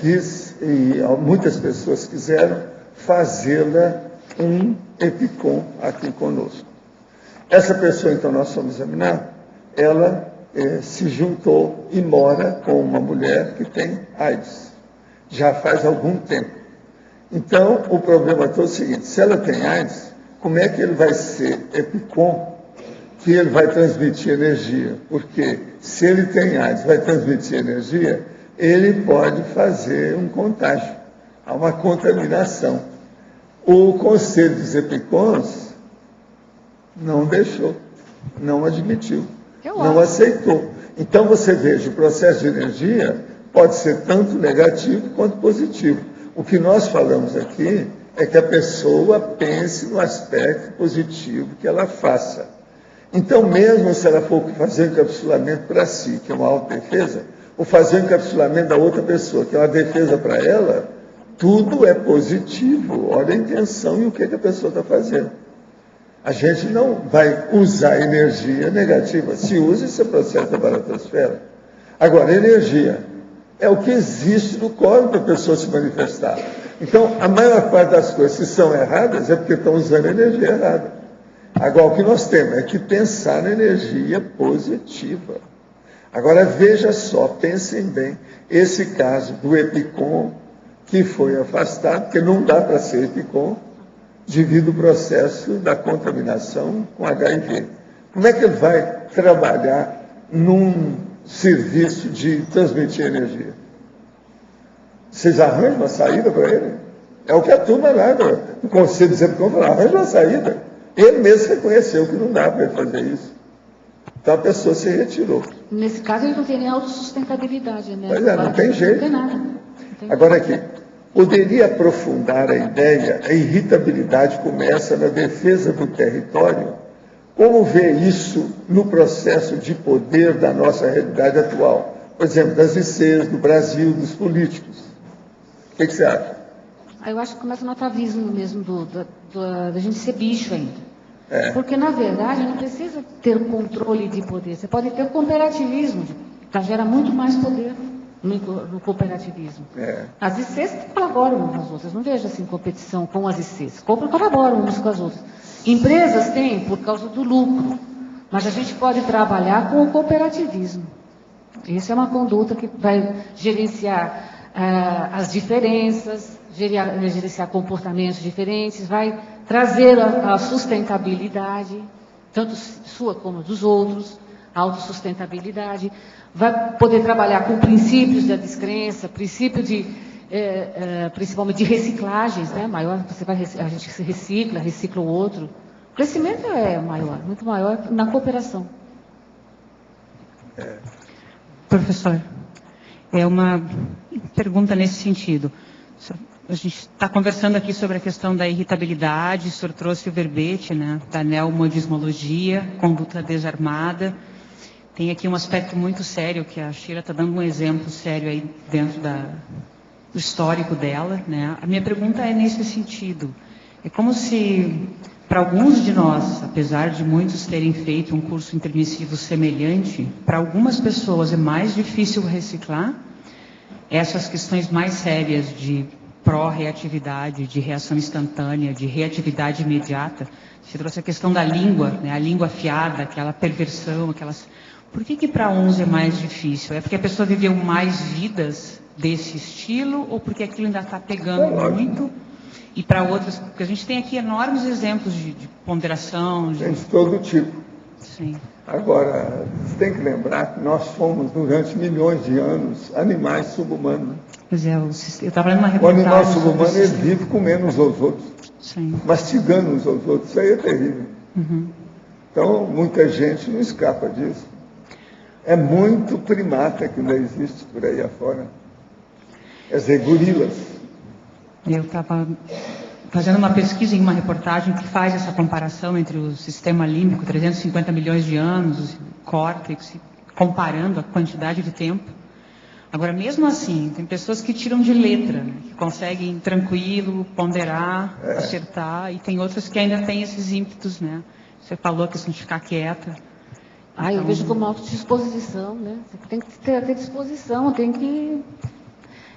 quis, e muitas pessoas quiseram, fazê-la um EPICOM aqui conosco. Essa pessoa, então, nós fomos examinar, ela se juntou e mora com uma mulher que tem AIDS, já faz algum tempo. Então, o problema todo é o seguinte, se ela tem AIDS, como é que ele vai ser EPICOM, que ele vai transmitir energia? Porque se ele tem AIDS, vai transmitir energia, ele pode fazer um contágio, há uma contaminação. O Conselho dos EPICONs não deixou, não admitiu, não aceitou. Então você veja, o processo de energia pode ser tanto negativo quanto positivo. O que nós falamos aqui é que a pessoa pense no aspecto positivo que ela faça. Então, mesmo se ela for fazer um encapsulamento para si, que é uma autodefesa, ou fazer um encapsulamento da outra pessoa, que é uma defesa para ela, tudo é positivo. Olha a intenção e o que a pessoa está fazendo. A gente não vai usar energia negativa. Se usa, esse processo da baratosfera. Agora, energia é o que existe no corpo para a pessoa se manifestar. Então, a maior parte das coisas que são erradas é porque estão usando energia errada. Agora, o que nós temos é que pensar na energia positiva. Agora, veja só, pensem bem, esse caso do EPICOM, que foi afastado, porque não dá para ser EPICOM, devido ao processo da contaminação com HIV. Como é que ele vai trabalhar num serviço de transmitir energia? Vocês arranjam uma saída para ele? É o que a turma lá do Conselho de EPICOM falou, arranja uma saída. Ele mesmo reconheceu que não dá para ele fazer isso. Então a pessoa se retirou. Nesse caso, ele não tem nem autossustentabilidade, né? Pois é, não tem jeito. Não tem nada. Agora aqui, poderia aprofundar a ideia, a irritabilidade começa na defesa do território. Como vê isso no processo de poder da nossa realidade atual? Por exemplo, das ICs, do Brasil, dos políticos. O que você acha? Eu acho que começa no atavismo mesmo da gente ser bicho ainda. Porque, na verdade, não precisa ter controle de poder. Você pode ter cooperativismo, que gera muito mais poder no cooperativismo. As ICs colaboram umas com as outras. Não vejo assim competição com as ICs. Colaboram umas com as outras. Empresas têm por causa do lucro. Mas a gente pode trabalhar com o cooperativismo. Isso é uma conduta que vai gerenciar as diferenças, gerenciar comportamentos diferentes, vai trazer a sustentabilidade, tanto sua como dos outros, a autossustentabilidade, vai poder trabalhar com princípios da descrença, princípio principalmente de reciclagens, né? Maior, a gente se recicla o outro. O crescimento é maior, muito maior na cooperação. Professor, é uma pergunta nesse sentido. A gente está conversando aqui sobre a questão da irritabilidade, o senhor trouxe o verbete, né, da neomodismologia, conduta desarmada. Tem aqui um aspecto muito sério, que a Sheila está dando um exemplo sério aí dentro do histórico dela, né? A minha pergunta é nesse sentido. É como se, para alguns de nós, apesar de muitos terem feito um curso intermissivo semelhante, para algumas pessoas é mais difícil reciclar essas questões mais sérias de pró-reatividade, de reação instantânea, de reatividade imediata. Você trouxe a questão da língua, né? A língua afiada, aquela perversão, aquelas Por que para uns é mais difícil? É porque a pessoa viveu mais vidas desse estilo ou porque aquilo ainda está pegando muito? E para outras, porque a gente tem aqui enormes exemplos de ponderação. Tem de todo tipo. Sim. Agora, você tem que lembrar que nós fomos, durante milhões de anos, animais subhumanos. Pois é, eu estava lendo uma O reportagem. animal subhumano, ele vive comendo uns aos outros. Sim. Mastigando uns aos outros. Isso aí é terrível. Uhum. Então, muita gente não escapa disso. É muito primata que ainda existe por aí afora. Quer dizer, gorilas. Eu estava fazendo uma pesquisa em uma reportagem que faz essa comparação entre o sistema límbico, 350 milhões de anos, o córtex, comparando a quantidade de tempo. Agora, mesmo assim, tem pessoas que tiram de letra, né, que conseguem tranquilo, ponderar, acertar, e tem outras que ainda têm esses ímpetos, né? Você falou a questão de ficar quieta. Ah, eu vejo como autodisposição, né? Você tem que ter disposição, tem que...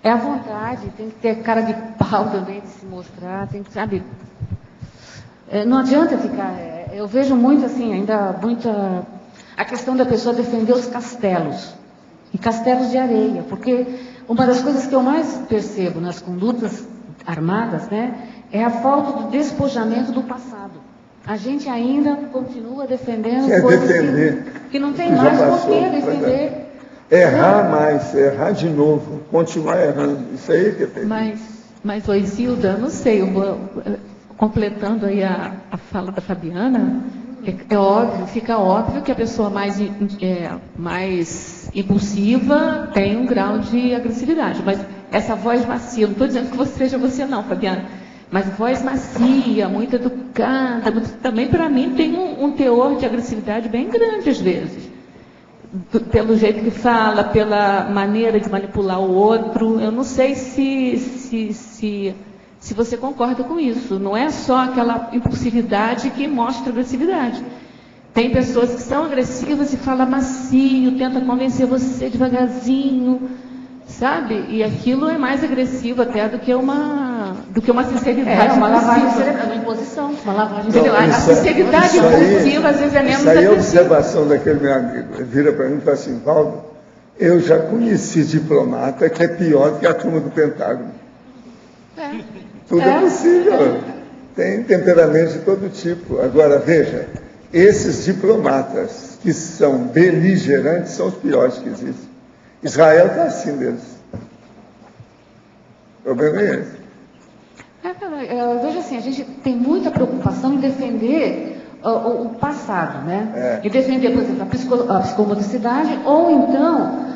É a vontade, tem que ter cara de pau também de se mostrar, tem que, sabe... não adianta ficar... eu vejo muito, assim, ainda muita... A questão da pessoa defender os castelos. E castelos de areia, porque uma das coisas que eu mais percebo nas condutas armadas, né, é a falta do despojamento do passado. A gente ainda continua defendendo coisas que não tem mais por que defender. Errar mais, errar de novo, continuar errando. Isso aí que é terrível. Mas oi, Zilda, não sei, eu vou, completando aí a fala da Fabiana, é óbvio, fica óbvio que a pessoa mais impulsiva tem um grau de agressividade, mas essa voz macia, não estou dizendo que seja você não, Fabiana, mas voz macia, muito educada, também para mim tem um teor de agressividade bem grande às vezes. Pelo jeito que fala, pela maneira de manipular o outro. Eu não sei se você concorda com isso. Não é só aquela impulsividade que mostra agressividade. Tem pessoas que são agressivas e falam macio, tenta convencer você devagarzinho, sabe? E aquilo é mais agressivo até do que uma sinceridade. Uma lavagem cerebral, uma imposição, uma lavagem cerebral. A sinceridade impulsiva, às vezes, é menos agressiva. Isso aí é observação agressiva. daquele meu amigo. Ele vira para mim e fala assim, Valdo, eu já conheci diplomata que é pior do que a turma do Pentágono. Tudo é possível. Tem temperamento de todo tipo. Agora, veja, esses diplomatas que são beligerantes são os piores que existem. Israel está assim deles. O problema é esse. Eu vejo assim, a gente tem muita preocupação em defender o passado, né? E defender, por exemplo, a psicomotricidade ou então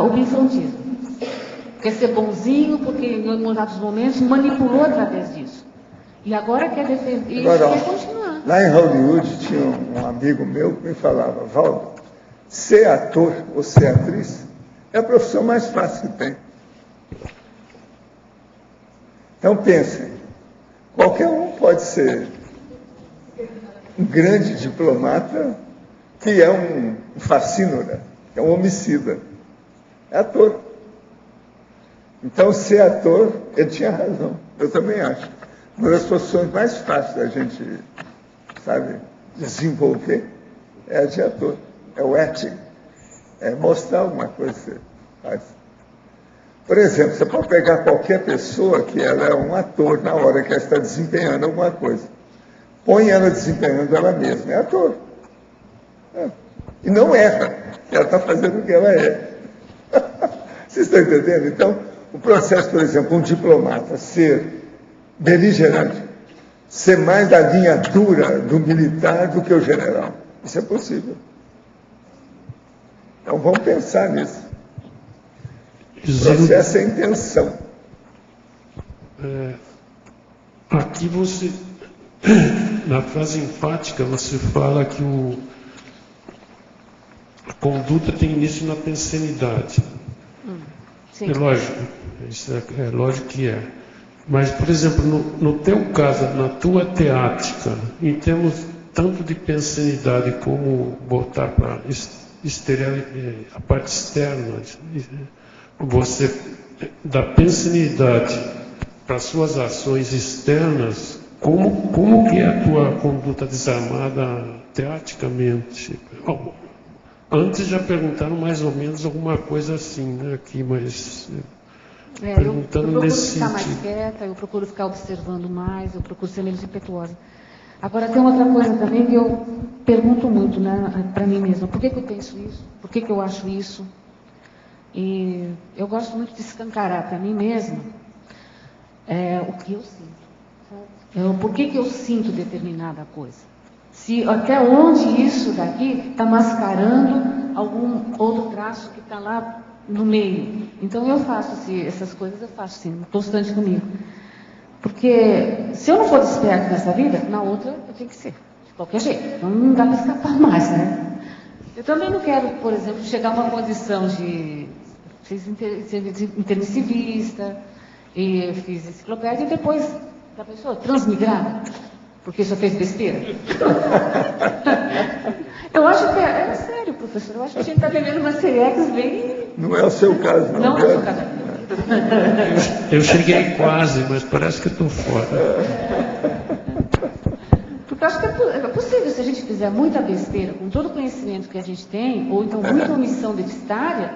o bifrontismo. Quer ser bonzinho porque em alguns momentos manipulou através disso. E agora quer defender e quer continuar. Lá em Hollywood tinha um amigo meu que me falava, Valdo, ser ator ou ser atriz é a profissão mais fácil que tem. Então pensem, qualquer um pode ser um grande diplomata que é um fascínora, que é um homicida. É ator. Então, ser ator, ele tinha razão. Eu também acho. Uma das profissões mais fáceis da gente, sabe, desenvolver é a de ator. É o acting. É mostrar alguma coisa que você faz. Por exemplo, você pode pegar qualquer pessoa que ela é um ator na hora que ela está desempenhando alguma coisa. Põe ela desempenhando ela mesma. É ator. E não erra. Ela está fazendo o que ela é. Vocês estão entendendo? Então, o processo, por exemplo, um diplomata ser beligerante, ser mais da linha dura do militar do que o general. Isso é possível. Então vamos pensar nisso. O processo é intenção. Aqui você, na frase enfática, você fala que a conduta tem início na pensenidade. Sim. É lógico, isso é lógico que é. Mas, por exemplo, no teu caso, na tua teática, em termos tanto de pensenidade como botar para a parte externa, você, da pensenidade para suas ações externas, como que é a tua conduta desarmada teaticamente? Antes já perguntaram mais ou menos alguma coisa assim, né, aqui, mas perguntando eu procuro nesse ficar mais quieta, eu procuro ficar observando mais, eu procuro ser menos impetuosa. Agora, tem outra coisa também que eu pergunto muito, né, para mim mesma. Por que eu penso isso? Por que eu acho isso? E eu gosto muito de escancarar para mim mesma o que eu sinto. Por que eu sinto determinada coisa? Se até onde isso daqui está mascarando algum outro traço que está lá no meio. Então eu faço essas coisas, eu faço sim, constante comigo. Porque se eu não for desperto nessa vida, na outra eu tenho que ser, de qualquer jeito. Então não dá para escapar mais, né? Eu também não quero, por exemplo, chegar a uma condição de ser intermissivista, e fiz enciclopédia e depois da pessoa transmigrada, porque só fez besteira. Eu acho que é sério, professor, eu acho que a gente está vivendo uma CX bem... Não é o seu caso, não. Não é o seu caso. Eu cheguei quase, mas parece que estou fora. Porque eu acho que é possível, se a gente fizer muita besteira, com todo o conhecimento que a gente tem, ou então muita omissão deficitária,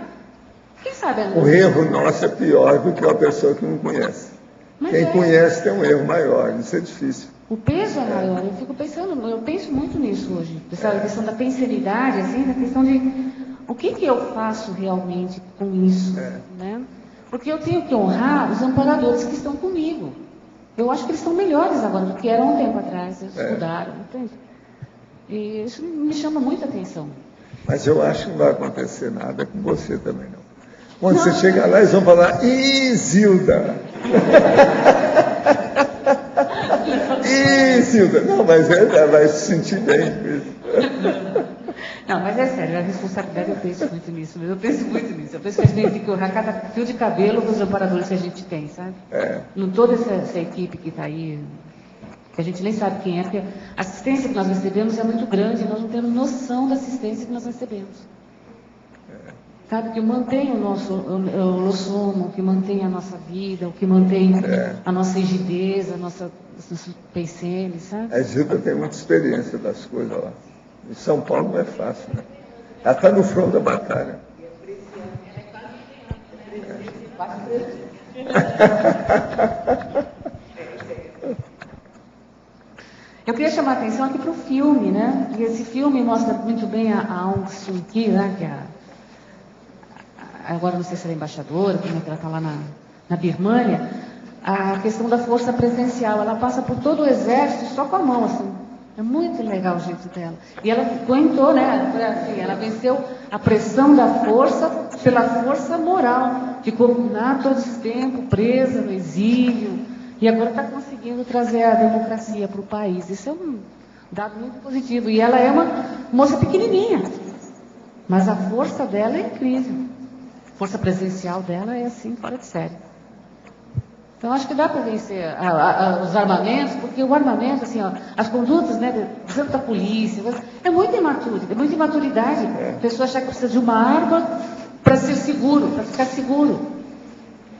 quem sabe... O erro nosso é pior do que uma pessoa que não conhece. Mas quem conhece tem um erro maior, isso é difícil. O peso é maior, eu fico pensando, eu penso muito nisso hoje. A questão da penseridade, assim, a questão de o que eu faço realmente com isso, né? Porque eu tenho que honrar os amparadores que estão comigo. Eu acho que eles estão melhores agora do que eram um tempo atrás, eles mudaram, entende? E isso me chama muita atenção. Mas eu acho que não vai acontecer nada com você também, não. Quando você chegar lá, eles vão falar, Zilda! Zilda! Não, mas vai se sentir bem com isso. Não, mas é sério, a responsabilidade eu penso muito nisso. Eu penso muito nisso. Eu penso que a gente tem que honrar cada fio de cabelo dos amparadores que a gente tem, sabe? Não toda essa equipe que está aí, que a gente nem sabe quem é, porque a assistência que nós recebemos é muito grande e nós não temos noção da assistência que nós recebemos. Sabe, que mantém o nosso lossomo, que mantém a nossa vida, o que mantém a nossa rigidez, os nossos pensenes, sabe? A Gilda tem muita experiência das coisas lá. Em São Paulo não é fácil, né? Ela está no front da batalha. Eu queria chamar a atenção aqui para o filme, né? E esse filme mostra muito bem a Aung San Suu Kyi, né? Que agora não sei se ela é embaixadora, como é que ela está lá na Birmânia, a questão da força presencial. Ela passa por todo o exército só com a mão, assim. É muito legal o jeito dela. E ela aguentou, né? Assim, ela venceu a pressão da força pela força moral. Ficou lá todo esse tempo presa no exílio. E agora está conseguindo trazer a democracia para o país. Isso é um dado muito positivo. E ela é uma moça pequenininha. Mas a força dela é incrível. A força presencial dela é assim, fora de série. Então, acho que dá para vencer os armamentos, porque o armamento, assim, ó, as condutas, né, tanto da polícia, é muita imaturidade. A pessoa achar que precisa de uma arma para ser seguro, para ficar seguro.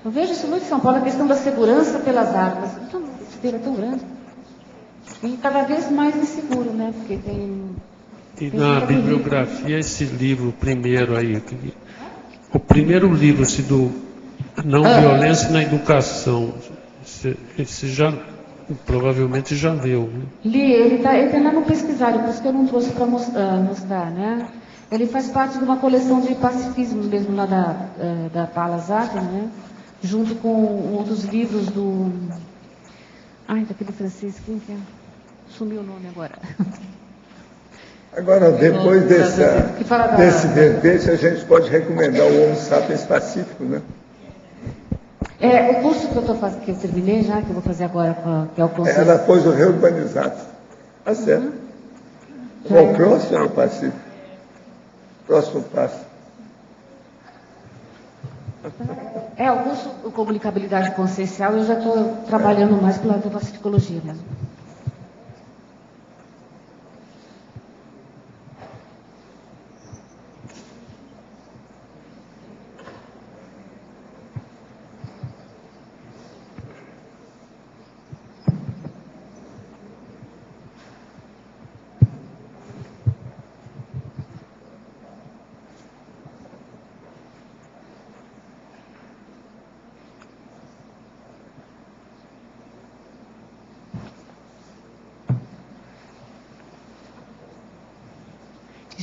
Eu vejo isso muito em São Paulo, a questão da segurança pelas armas. Então, uma esteira tão grande. E cada vez mais inseguro, né, porque tem... E na bibliografia, esse livro primeiro aí, o primeiro livro, esse do... Não violência na educação. Esse já, provavelmente já leu. Né? Li, ele está lá no pesquisário, por isso que eu não trouxe para mostrar, né? Ele faz parte de uma coleção de pacifismo mesmo lá da Palas Atlas, né? Junto com outros livros do... daquele francês, quem que é? Sumiu o nome agora. Agora, depois desse verbete, a gente pode recomendar o Homo Sapiens Pacífico, né? O curso que eu estou fazendo, que eu terminei já, que eu vou fazer agora, que é o processo. Ela pôs o Reurbanizado. Tá certo. O próximo é o Pacífico. Próximo passo. O curso de comunicabilidade consciencial, eu já estou trabalhando mais pelo lado da psicologia mesmo.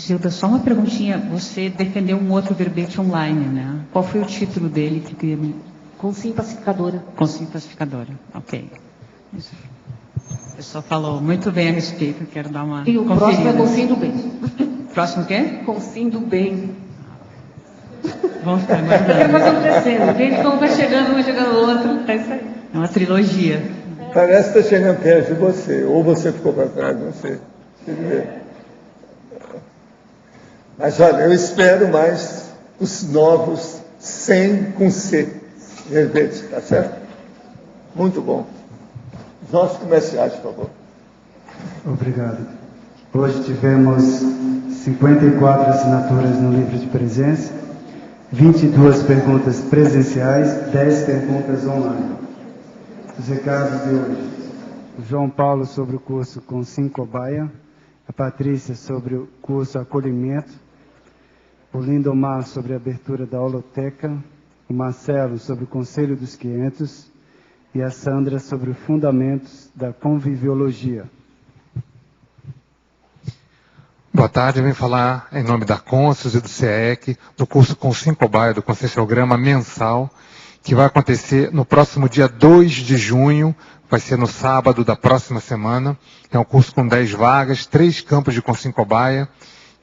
Gilda, só uma perguntinha. Você defendeu um outro verbete online, né? Qual foi o título dele que queria me... Consim Pacificadora. Consim Pacificadora, ok. Isso. O pessoal falou muito bem a respeito, quero dar uma E o conferida. próximo é Consim do Bem. Próximo o quê? Consim do Bem. Vamos ficar Eu aguardando. quero fazer um terceiro, entende? Então vai chegando outro. É isso aí. É uma trilogia. Parece que está chegando perto de você, ou você ficou para trás, não sei. Mas olha, eu espero mais os novos 100 com C, verbetes, tá certo? Muito bom. Os nossos comerciais, por favor. Obrigado. Hoje tivemos 54 assinaturas no livro de presença, 22 perguntas presenciais, 10 perguntas online. Os recados de hoje. O João Paulo sobre o curso Consim Cobaia, a Patrícia sobre o curso Acolhimento, o Lindomar sobre a abertura da holoteca, o Marcelo sobre o Conselho dos 500 e a Sandra sobre os fundamentos da conviviologia. Boa tarde, eu venho falar em nome da Consus e do CEEC, do curso Consim Cobaia, do Conscienciograma mensal, que vai acontecer no próximo dia 2 de junho, vai ser no sábado da próxima semana. É um curso com 10 vagas, 3 campos de Consim Cobaia,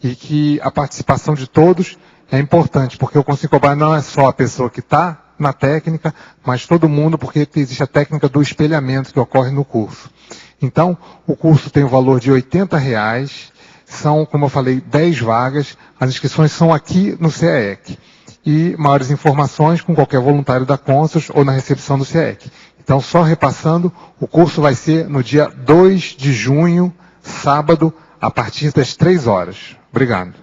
e que a participação de todos é importante, porque o Consim Cobaia não é só a pessoa que está na técnica, mas todo mundo, porque existe a técnica do espelhamento que ocorre no curso. Então, o curso tem o valor de R$ 80, são, como eu falei, 10 vagas, as inscrições são aqui no CEEC. E maiores informações com qualquer voluntário da Consus ou na recepção do CEEC. Então, só repassando, o curso vai ser no dia 2 de junho, sábado, a partir das 3 horas. Obrigado.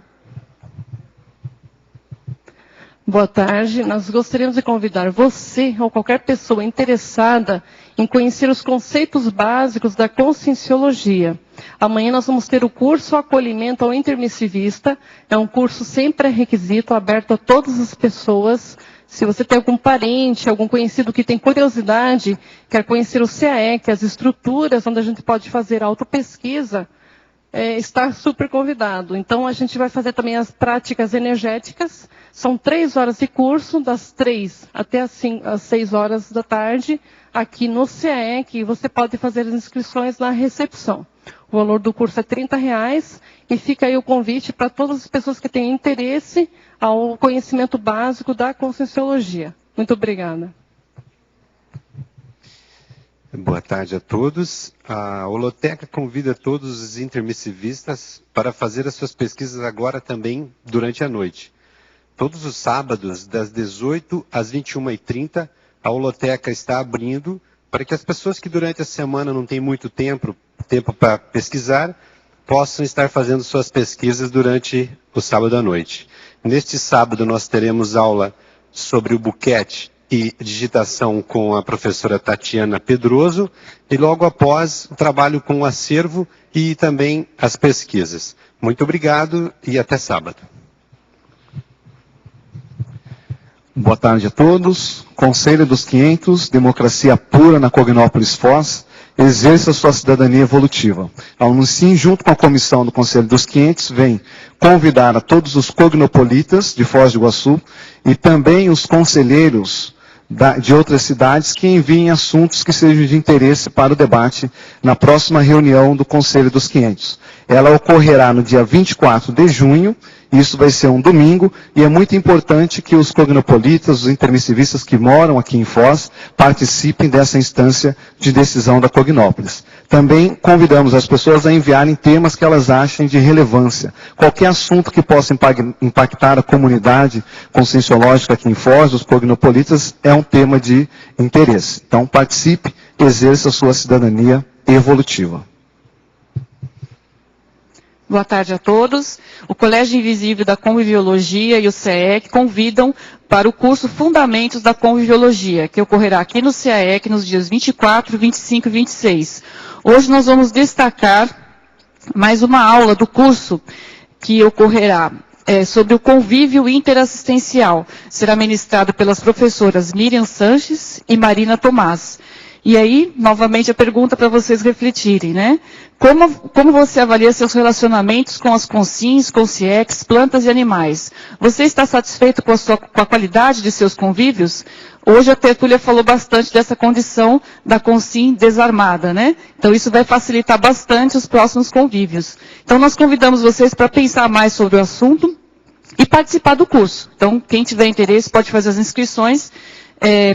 Boa tarde. Nós gostaríamos de convidar você ou qualquer pessoa interessada em conhecer os conceitos básicos da conscienciologia. Amanhã nós vamos ter o curso Acolhimento ao Intermissivista. É um curso sem pré-requisito, aberto a todas as pessoas. Se você tem algum parente, algum conhecido que tem curiosidade, quer conhecer o CAEC, as estruturas onde a gente pode fazer autopesquisa, está super convidado. Então, a gente vai fazer também as práticas energéticas. São 3 horas de curso, das 3 até as 6 horas da tarde, aqui no CAEC. Você pode fazer as inscrições na recepção. O valor do curso é R$ 30 e fica aí o convite para todas as pessoas que têm interesse ao conhecimento básico da Conscienciologia. Muito obrigada. Boa tarde a todos. A Holoteca convida todos os intermissivistas para fazer as suas pesquisas agora também durante a noite. Todos os sábados, das 18 às 21h30, a Holoteca está abrindo para que as pessoas que durante a semana não têm muito tempo para pesquisar, possam estar fazendo suas pesquisas durante o sábado à noite. Neste sábado nós teremos aula sobre o buquete e digitação com a professora Tatiana Pedroso, e logo após o trabalho com o acervo e também as pesquisas. Muito obrigado e até sábado. Boa tarde a todos. Conselho dos 500, democracia pura na Cognópolis Foz, exerça sua cidadania evolutiva. A Unicim, junto com a comissão do Conselho dos 500, vem convidar a todos os cognopolitas de Foz do Iguaçu e também os conselheiros de outras cidades que enviem assuntos que sejam de interesse para o debate na próxima reunião do Conselho dos 500. Ela ocorrerá no dia 24 de junho, isso vai ser um domingo, e é muito importante que os cognopolitas, os intermissivistas que moram aqui em Foz, participem dessa instância de decisão da Cognópolis. Também convidamos as pessoas a enviarem temas que elas achem de relevância. Qualquer assunto que possa impactar a comunidade conscienciológica aqui em Foz, os cognopolitas, é um tema de interesse. Então participe, exerça a sua cidadania evolutiva. Boa tarde a todos. O Colégio Invisível da Conviviologia e o CAEC convidam para o curso Fundamentos da Conviviologia, que ocorrerá aqui no CAEC nos dias 24, 25 e 26. Hoje nós vamos destacar mais uma aula do curso que ocorrerá sobre o convívio interassistencial. Será ministrado pelas professoras Miriam Sanches e Marina Tomás. E aí, novamente, a pergunta para vocês refletirem, né? Como você avalia seus relacionamentos com as consins, consciex, plantas e animais? Você está satisfeito com a qualidade de seus convívios? Hoje a tertúlia falou bastante dessa condição da consim desarmada, né? Então isso vai facilitar bastante os próximos convívios. Então nós convidamos vocês para pensar mais sobre o assunto e participar do curso. Então quem tiver interesse pode fazer as inscrições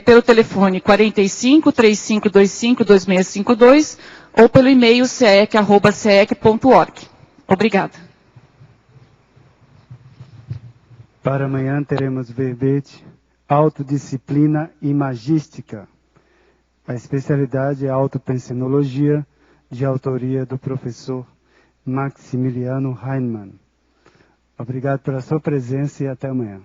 pelo telefone 45-3525-2652 ou pelo e-mail ceec@ceec.org. Obrigada. Para amanhã teremos verbete autodisciplina e magística. A especialidade é autopensenologia, de autoria do professor Maximiliano Heinemann. Obrigado pela sua presença e até amanhã.